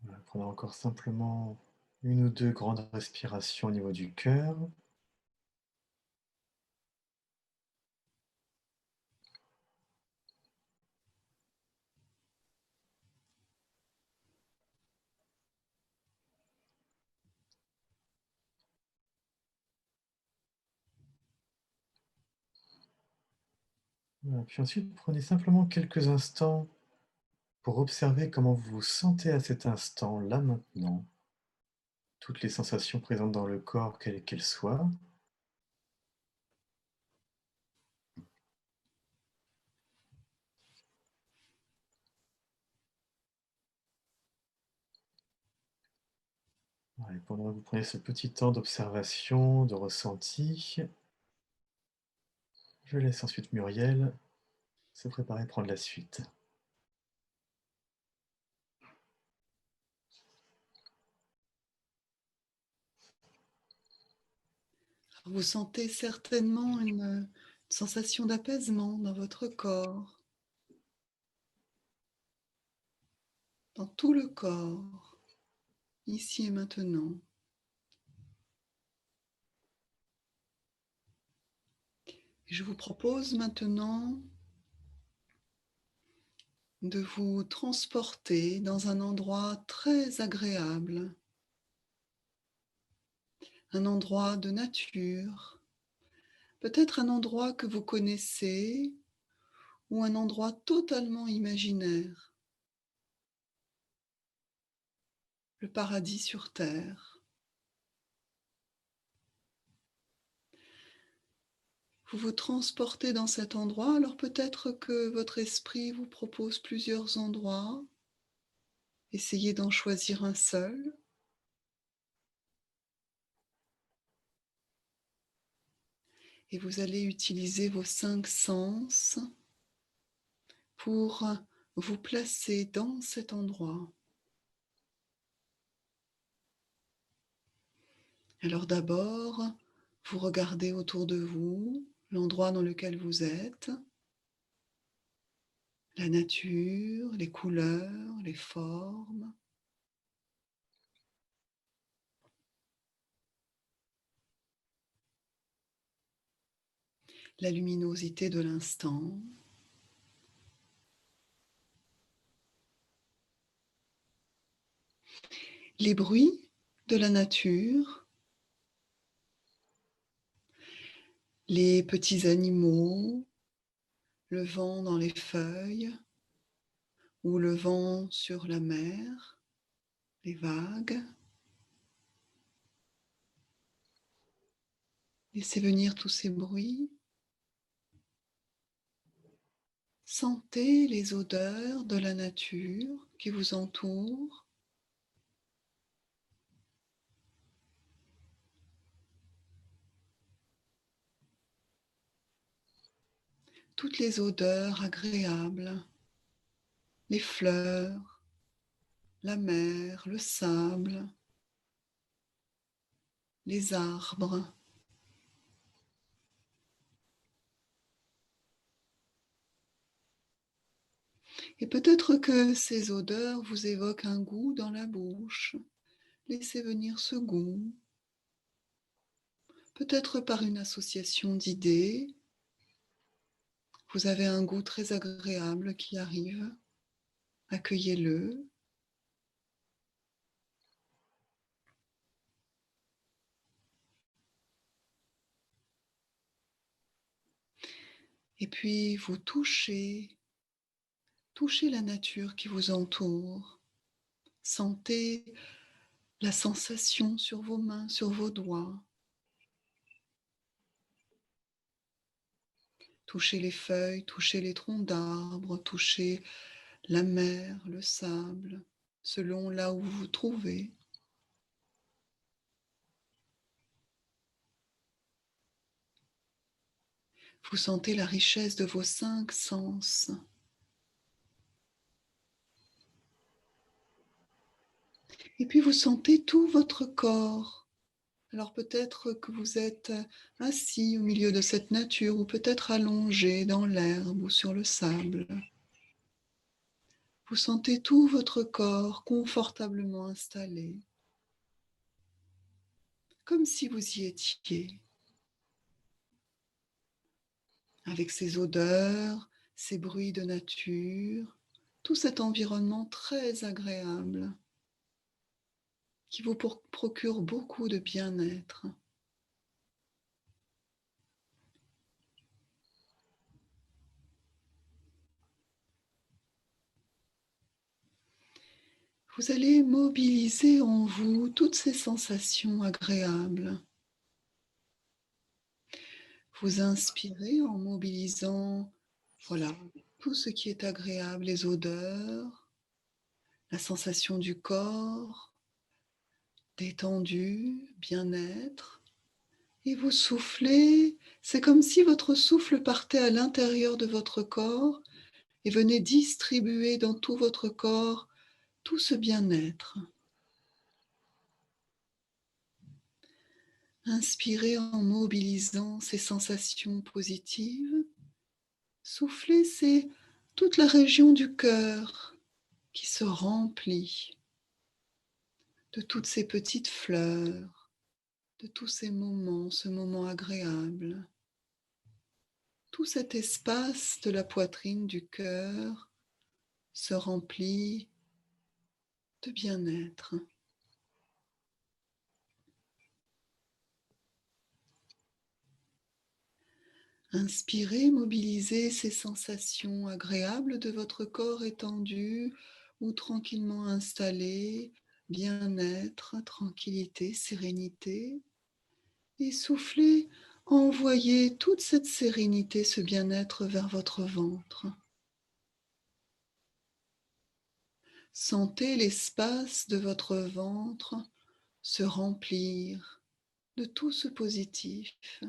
Speaker 2: Voilà, prenez encore simplement une ou deux grandes respirations au niveau du cœur. Voilà, puis ensuite, prenez simplement quelques instants pour observer comment vous vous sentez à cet instant, là maintenant. toutes les sensations présentes dans le corps, quelles qu'elles soient. Voilà, et pendant que vous prenez ce petit temps d'observation, de ressenti, je laisse ensuite Muriel se préparer à prendre la suite.
Speaker 4: Vous sentez certainement une sensation d'apaisement dans votre corps, dans tout le corps, ici et maintenant. Et je vous propose maintenant de vous transporter dans un endroit très agréable, un endroit de nature, peut-être un endroit que vous connaissez ou un endroit totalement imaginaire, le paradis sur terre. Vous vous transportez dans cet endroit, alors peut-être que votre esprit vous propose plusieurs endroits. Essayez d'en choisir un seul. Et vous allez utiliser vos 5 sens pour vous placer dans cet endroit. Alors d'abord, vous regardez autour de vous, l'endroit dans lequel vous êtes, la nature, les couleurs, les formes. La luminosité de l'instant. Les bruits de la nature, les petits animaux, le vent dans les feuilles ou le vent sur la mer, les vagues. Laissez venir tous ces bruits. Sentez les odeurs de la nature qui vous entoure. Toutes les odeurs agréables, les fleurs, la mer, le sable, les arbres. Et peut-être que ces odeurs vous évoquent un goût dans la bouche. Laissez venir ce goût, peut-être par une association d'idées. Vous avez un goût très agréable qui arrive. Accueillez-le. Et puis vous touchez la nature qui vous entoure. Sentez la sensation sur vos mains, sur vos doigts. Touchez les feuilles, touchez les troncs d'arbres, touchez la mer, le sable, selon là où vous vous trouvez. Vous sentez la richesse de vos 5 sens. Et puis vous sentez tout votre corps. Alors peut-être que vous êtes assis au milieu de cette nature ou peut-être allongé dans l'herbe ou sur le sable. Vous sentez tout votre corps confortablement installé, comme si vous y étiez, avec ces odeurs, ces bruits de nature, tout cet environnement très agréable qui vous procure beaucoup de bien-être. vous allez mobiliser en vous toutes ces sensations agréables. Vous inspirez en mobilisant, voilà, tout ce qui est agréable, les odeurs, la sensation du corps, détendu, bien-être. Et vous soufflez, c'est comme si votre souffle partait à l'intérieur de votre corps et venait distribuer dans tout votre corps tout ce bien-être. Inspirez en mobilisant ces sensations positives. Soufflez, c'est toute la région du cœur qui se remplit de toutes ces petites fleurs, de tous ces moments, ce moment agréable. Tout cet espace de la poitrine, du cœur, se remplit de bien-être. Inspirez, mobilisez ces sensations agréables de votre corps étendu ou tranquillement installé, bien-être, tranquillité, sérénité. Et soufflez, envoyez toute cette sérénité, ce bien-être vers votre ventre. Sentez l'espace de votre ventre se remplir de tout ce positif.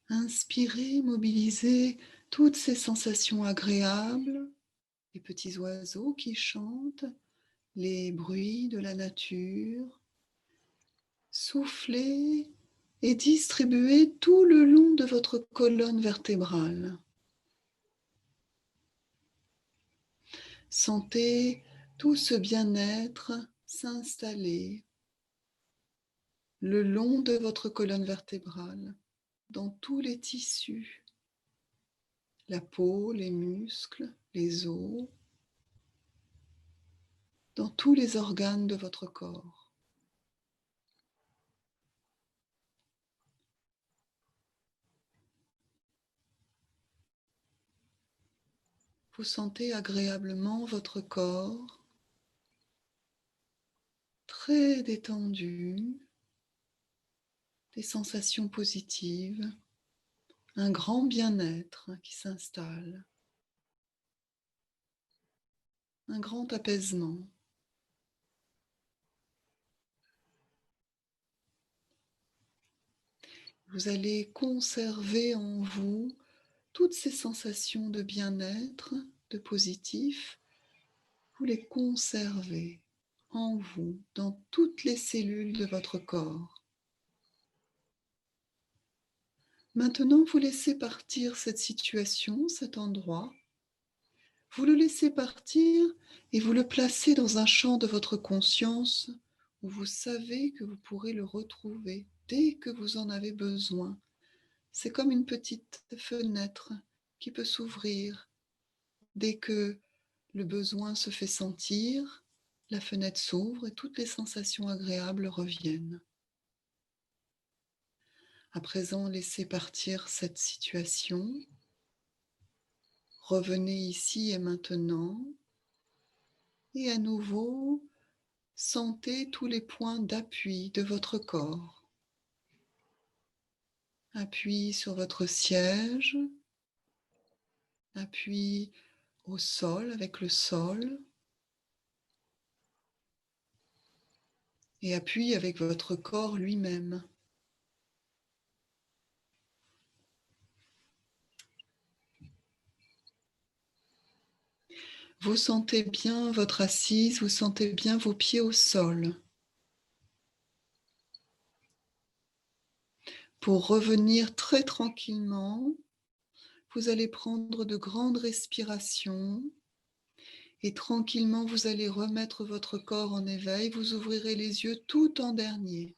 Speaker 4: Inspirez, mobilisez toutes ces sensations agréables, les petits oiseaux qui chantent, les bruits de la nature. Soufflez et distribuez tout le long de votre colonne vertébrale. Sentez tout ce bien-être s'installer le long de votre colonne vertébrale, dans tous les tissus, la peau, les muscles, les os, dans tous les organes de votre corps. Vous sentez agréablement votre corps très détendu, des sensations positives, un grand bien-être qui s'installe, un grand apaisement. Vous allez conserver en vous toutes ces sensations de bien-être, de positif. Vous les conservez en vous, dans toutes les cellules de votre corps. Maintenant, vous laissez partir cette situation, cet endroit. Vous le laissez partir et vous le placez dans un champ de votre conscience où vous savez que vous pourrez le retrouver dès que vous en avez besoin. C'est comme une petite fenêtre qui peut s'ouvrir. Dès que le besoin se fait sentir, la fenêtre s'ouvre et toutes les sensations agréables reviennent. À présent, laissez partir cette situation. Revenez ici et maintenant. Et à nouveau, sentez tous les points d'appui de votre corps. Appui sur votre siège. Appui au sol avec le sol. Et appui avec votre corps lui-même. Vous sentez bien votre assise, vous sentez bien vos pieds au sol. Pour revenir très tranquillement, vous allez prendre de grandes respirations et tranquillement vous allez remettre votre corps en éveil. Vous ouvrirez les yeux tout en dernier.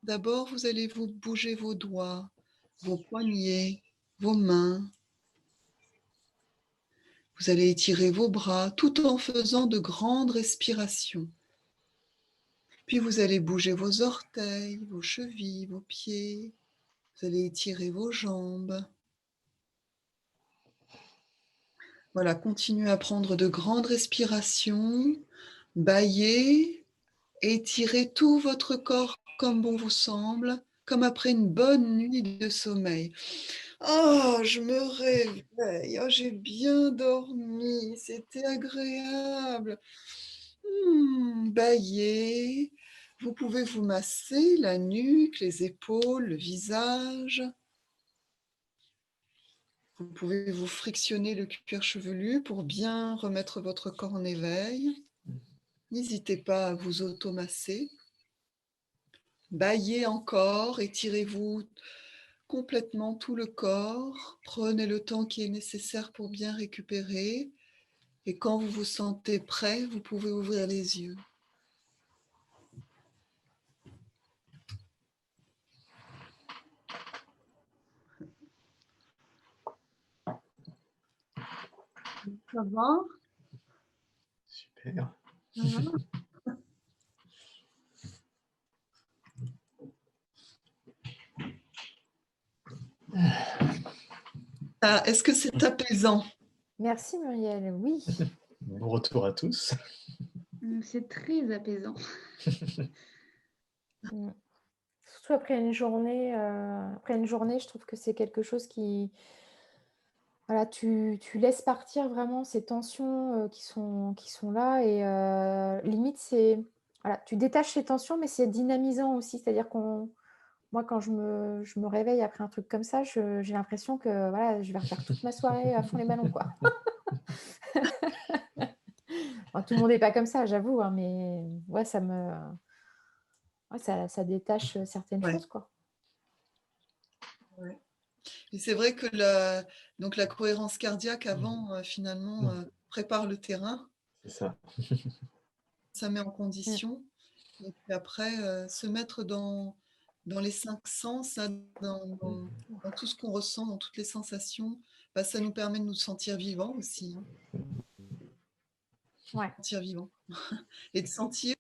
Speaker 4: D'abord, vous allez vous bouger vos doigts, vos poignets, vos mains. Vous allez étirer vos bras tout en faisant de grandes respirations. Puis vous allez bouger vos orteils, vos chevilles, vos pieds. Vous allez étirer vos jambes. Voilà, continuez à prendre de grandes respirations, bâillez, étirez tout votre corps comme bon vous semble, comme après une bonne nuit de sommeil. Oh, je me réveille, oh, j'ai bien dormi, c'était agréable. Bâillez, vous pouvez vous masser la nuque, les épaules, le visage. Vous pouvez vous frictionner le cuir chevelu pour bien remettre votre corps en éveil. N'hésitez pas à vous automasser. Bâillez encore, étirez-vous complètement tout le corps. Prenez le temps qui est nécessaire pour bien récupérer. Et quand vous vous sentez prêt, vous pouvez ouvrir les yeux. Ça va?
Speaker 2: Super.
Speaker 4: Ah, est-ce que c'est apaisant?
Speaker 1: Merci Muriel, oui.
Speaker 2: Bon retour à tous.
Speaker 3: C'est très apaisant.
Speaker 1: Mm. Surtout après une journée, je trouve que c'est quelque chose qui, voilà, tu laisses partir vraiment ces tensions qui sont là et limite c'est, voilà, tu détaches ces tensions, mais c'est dynamisant aussi, c'est-à-dire moi quand je me réveille après un truc comme ça, j'ai l'impression que voilà, je vais refaire toute ma soirée à fond les ballons, quoi. Enfin, tout le monde n'est pas comme ça, j'avoue, hein, mais ouais, ouais, ça détache certaines
Speaker 4: Ouais.
Speaker 1: choses, quoi.
Speaker 4: Ouais. Et c'est vrai que donc la cohérence cardiaque avant, finalement, prépare le terrain,
Speaker 2: C'est ça.
Speaker 4: ça met en
Speaker 1: Mm.
Speaker 4: condition. Et puis après, se mettre dans les 5 sens, là, dans tout ce qu'on ressent, dans toutes les sensations, bah, ça nous permet de nous sentir vivants aussi, hein,
Speaker 1: Ouais.
Speaker 4: sentir vivants. Et de sentir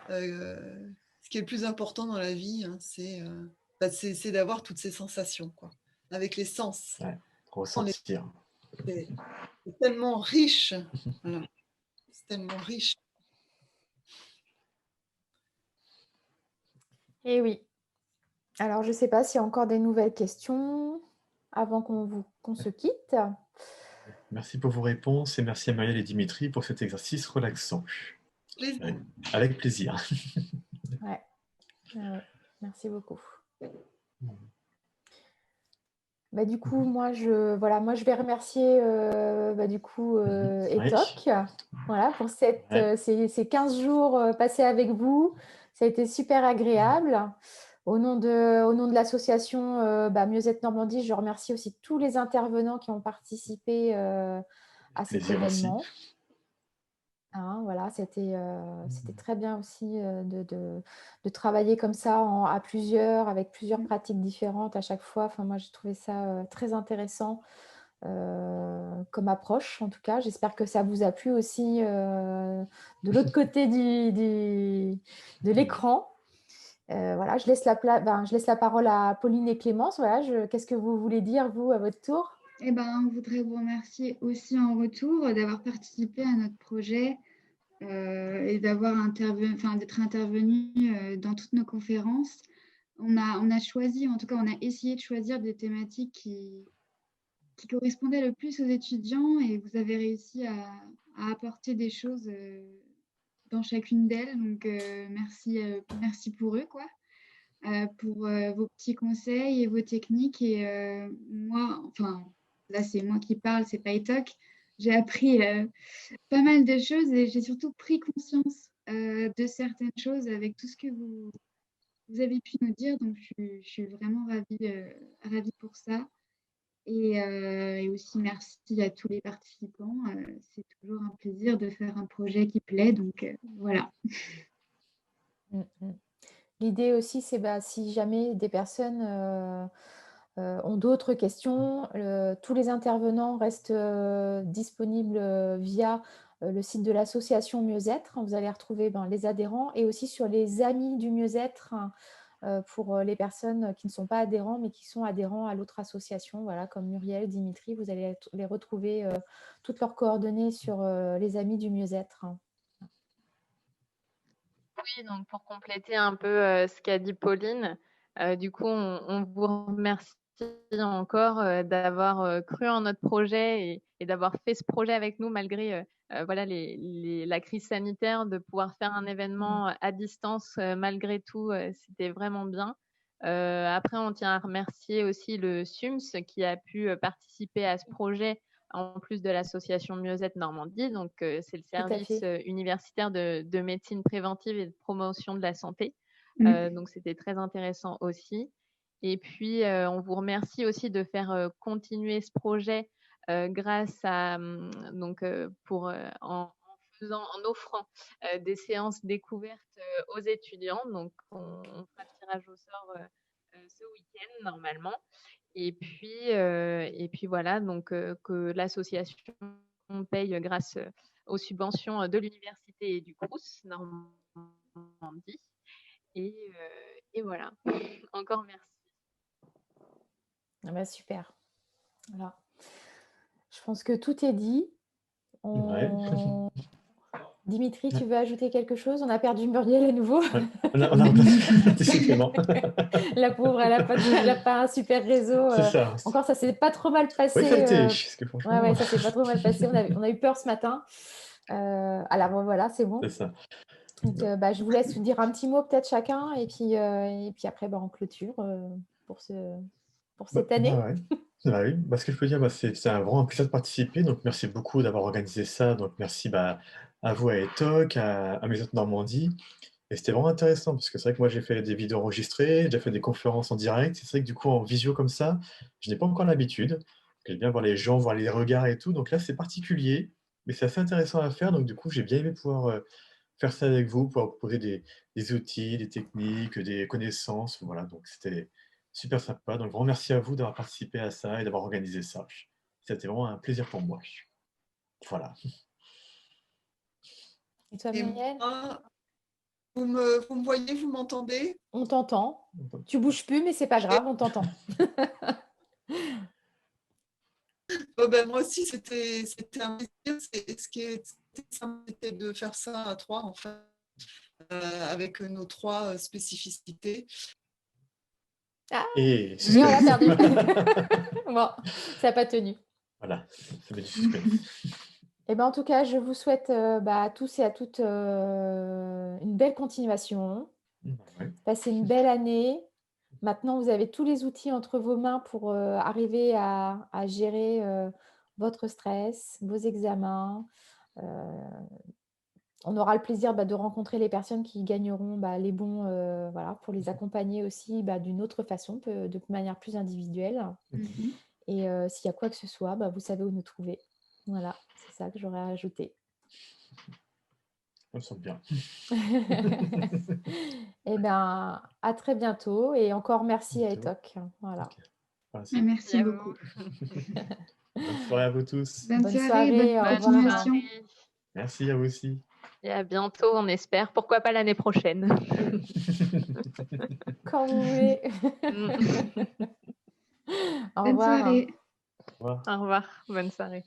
Speaker 4: ce qui est le plus important dans la vie, hein, c'est d'avoir toutes ces sensations, quoi, avec les sens.
Speaker 2: Ouais, ressentir.
Speaker 4: C'est tellement riche. Voilà. C'est tellement riche.
Speaker 1: Et oui. Alors, je ne sais pas s'il y a encore des nouvelles questions avant qu'on se quitte.
Speaker 2: Merci pour vos réponses et merci à Marielle et Dimitri pour cet exercice relaxant.
Speaker 4: Plaisir.
Speaker 2: Avec plaisir.
Speaker 1: Ouais. Ouais. Merci beaucoup. Bah, du coup, moi, je vais remercier du coup ETOC, voilà, pour ces 15 jours passés avec vous. Ça a été super agréable. Au nom de l'association Mieux-être Normandie, je remercie aussi tous les intervenants qui ont participé à cet événement. Hein, voilà, c'était très bien aussi de travailler comme ça à plusieurs, avec plusieurs pratiques différentes à chaque fois. Enfin, moi, j'ai trouvé ça très intéressant comme approche, en tout cas. J'espère que ça vous a plu aussi de l'autre côté de l'écran. Voilà, je laisse la parole à Pauline et Clémence. Voilà, qu'est-ce que vous voulez dire, vous, à votre tour?
Speaker 3: Eh ben, on voudrait vous remercier aussi en retour d'avoir participé à notre projet et d'être intervenu dans toutes nos conférences. On a choisi, en tout cas, on a essayé de choisir des thématiques qui correspondaient le plus aux étudiants et vous avez réussi à apporter des choses dans chacune d'elles. Donc, merci pour eux, quoi. Pour vos petits conseils et vos techniques. Et moi, enfin, là, c'est moi qui parle, c'est pas ETOC. J'ai appris pas mal de choses et j'ai surtout pris conscience de certaines choses avec tout ce que vous avez pu nous dire. Donc, je suis vraiment ravie pour ça. Et aussi, merci à tous les participants. C'est toujours un plaisir de faire un projet qui plaît. Donc, voilà.
Speaker 1: L'idée aussi, c'est si jamais des personnes ont d'autres questions, tous les intervenants restent disponibles via le site de l'association Mieux-être. Vous allez retrouver les adhérents et aussi sur les amis du mieux-être pour les personnes qui ne sont pas adhérents mais qui sont adhérents à l'autre association, voilà, comme Muriel, Dimitri. Vous allez les retrouver toutes leurs coordonnées sur les amis du mieux-être.
Speaker 5: Oui, donc pour compléter un peu ce qu'a dit Pauline, du coup, on vous remercie encore d'avoir cru en notre projet et d'avoir fait ce projet avec nous malgré voilà, la crise sanitaire, de pouvoir faire un événement à distance malgré tout, c'était vraiment bien. Après, on tient à remercier aussi le SUMS qui a pu participer à ce projet en plus de l'association Mieux-être Normandie. Donc, c'est le service universitaire de médecine préventive et de promotion de la santé. Donc, c'était très intéressant aussi. Et puis, on vous remercie aussi de faire continuer ce projet grâce à, en offrant des séances découvertes aux étudiants. Donc, on fera le tirage au sort ce week-end normalement. Et puis voilà, donc que l'association paye grâce aux subventions de l'université et du Crous Normandie. Et voilà, encore merci.
Speaker 1: Ah bah super. Voilà. Je pense que tout est dit. Dimitri, tu veux ajouter quelque chose? On a perdu Muriel à nouveau.
Speaker 2: Ouais. On a remplacé supplément.
Speaker 1: La pauvre, elle n'a pas un super réseau.
Speaker 2: C'est ça.
Speaker 1: Encore, ça s'est pas trop mal passé.
Speaker 2: Oui, ça a été. Parce que franchement...
Speaker 1: ouais, ça s'est pas trop mal passé. On a eu peur ce matin. Alors voilà, c'est bon.
Speaker 2: C'est ça.
Speaker 1: Donc, je vous laisse dire un petit mot peut-être chacun et puis après, on clôture pour cette année.
Speaker 2: Ouais. Oui, ce que je peux dire, c'est un vraiment plaisir de participer. Donc, merci beaucoup d'avoir organisé ça. Donc, merci à vous, à ETOC, à Maison Normandie. Et c'était vraiment intéressant parce que c'est vrai que moi, j'ai fait des vidéos enregistrées, j'ai fait des conférences en direct. C'est vrai que du coup, en visio comme ça, je n'ai pas encore l'habitude. J'aime bien voir les gens, voir les regards et tout. Donc là, c'est particulier, mais c'est assez intéressant à faire. Donc, du coup, j'ai bien aimé pouvoir faire ça avec vous, pouvoir proposer des outils, des techniques, des connaissances. Voilà, donc c'était super sympa. Donc, grand merci à vous d'avoir participé à ça et d'avoir organisé ça. C'était vraiment un plaisir pour moi. Voilà.
Speaker 1: Et toi,
Speaker 4: Et
Speaker 1: Muriel?
Speaker 4: moi, vous me voyez, vous m'entendez?
Speaker 1: On t'entend. Tu bouges plus, mais c'est pas grave, on t'entend.
Speaker 4: Moi aussi, c'était un plaisir. Ce qui était simple, c'était de faire ça à trois, en fait, avec nos trois spécificités.
Speaker 1: Ah,
Speaker 2: et
Speaker 1: on l'a perdu. Bon, ça n'a pas tenu.
Speaker 2: Voilà, ça met du suspense.
Speaker 1: En tout cas, je vous souhaite à tous et à toutes une belle continuation.
Speaker 2: Ouais.
Speaker 1: Passez une belle année. Maintenant, vous avez tous les outils entre vos mains pour arriver à gérer votre stress, vos examens. On aura le plaisir de rencontrer les personnes qui gagneront les bons, pour les accompagner aussi d'une autre façon, de manière plus individuelle. Et s'il y a quoi que ce soit, vous savez où nous trouver. Voilà, c'est ça que j'aurais à ajouter.
Speaker 2: On me sent bien.
Speaker 1: À très bientôt et encore merci à ETOC. Voilà.
Speaker 2: Okay.
Speaker 3: Merci beaucoup.
Speaker 2: Bonne soirée à vous tous.
Speaker 3: Bonne soirée, bonne
Speaker 1: au
Speaker 3: continuation.
Speaker 1: revoir.
Speaker 2: Merci à vous aussi.
Speaker 5: Et à bientôt, on espère. Pourquoi pas l'année prochaine?
Speaker 1: Quand vous voulez. Au
Speaker 3: Bonne
Speaker 1: revoir.
Speaker 3: soirée.
Speaker 2: Au revoir.
Speaker 5: Au revoir, bonne soirée.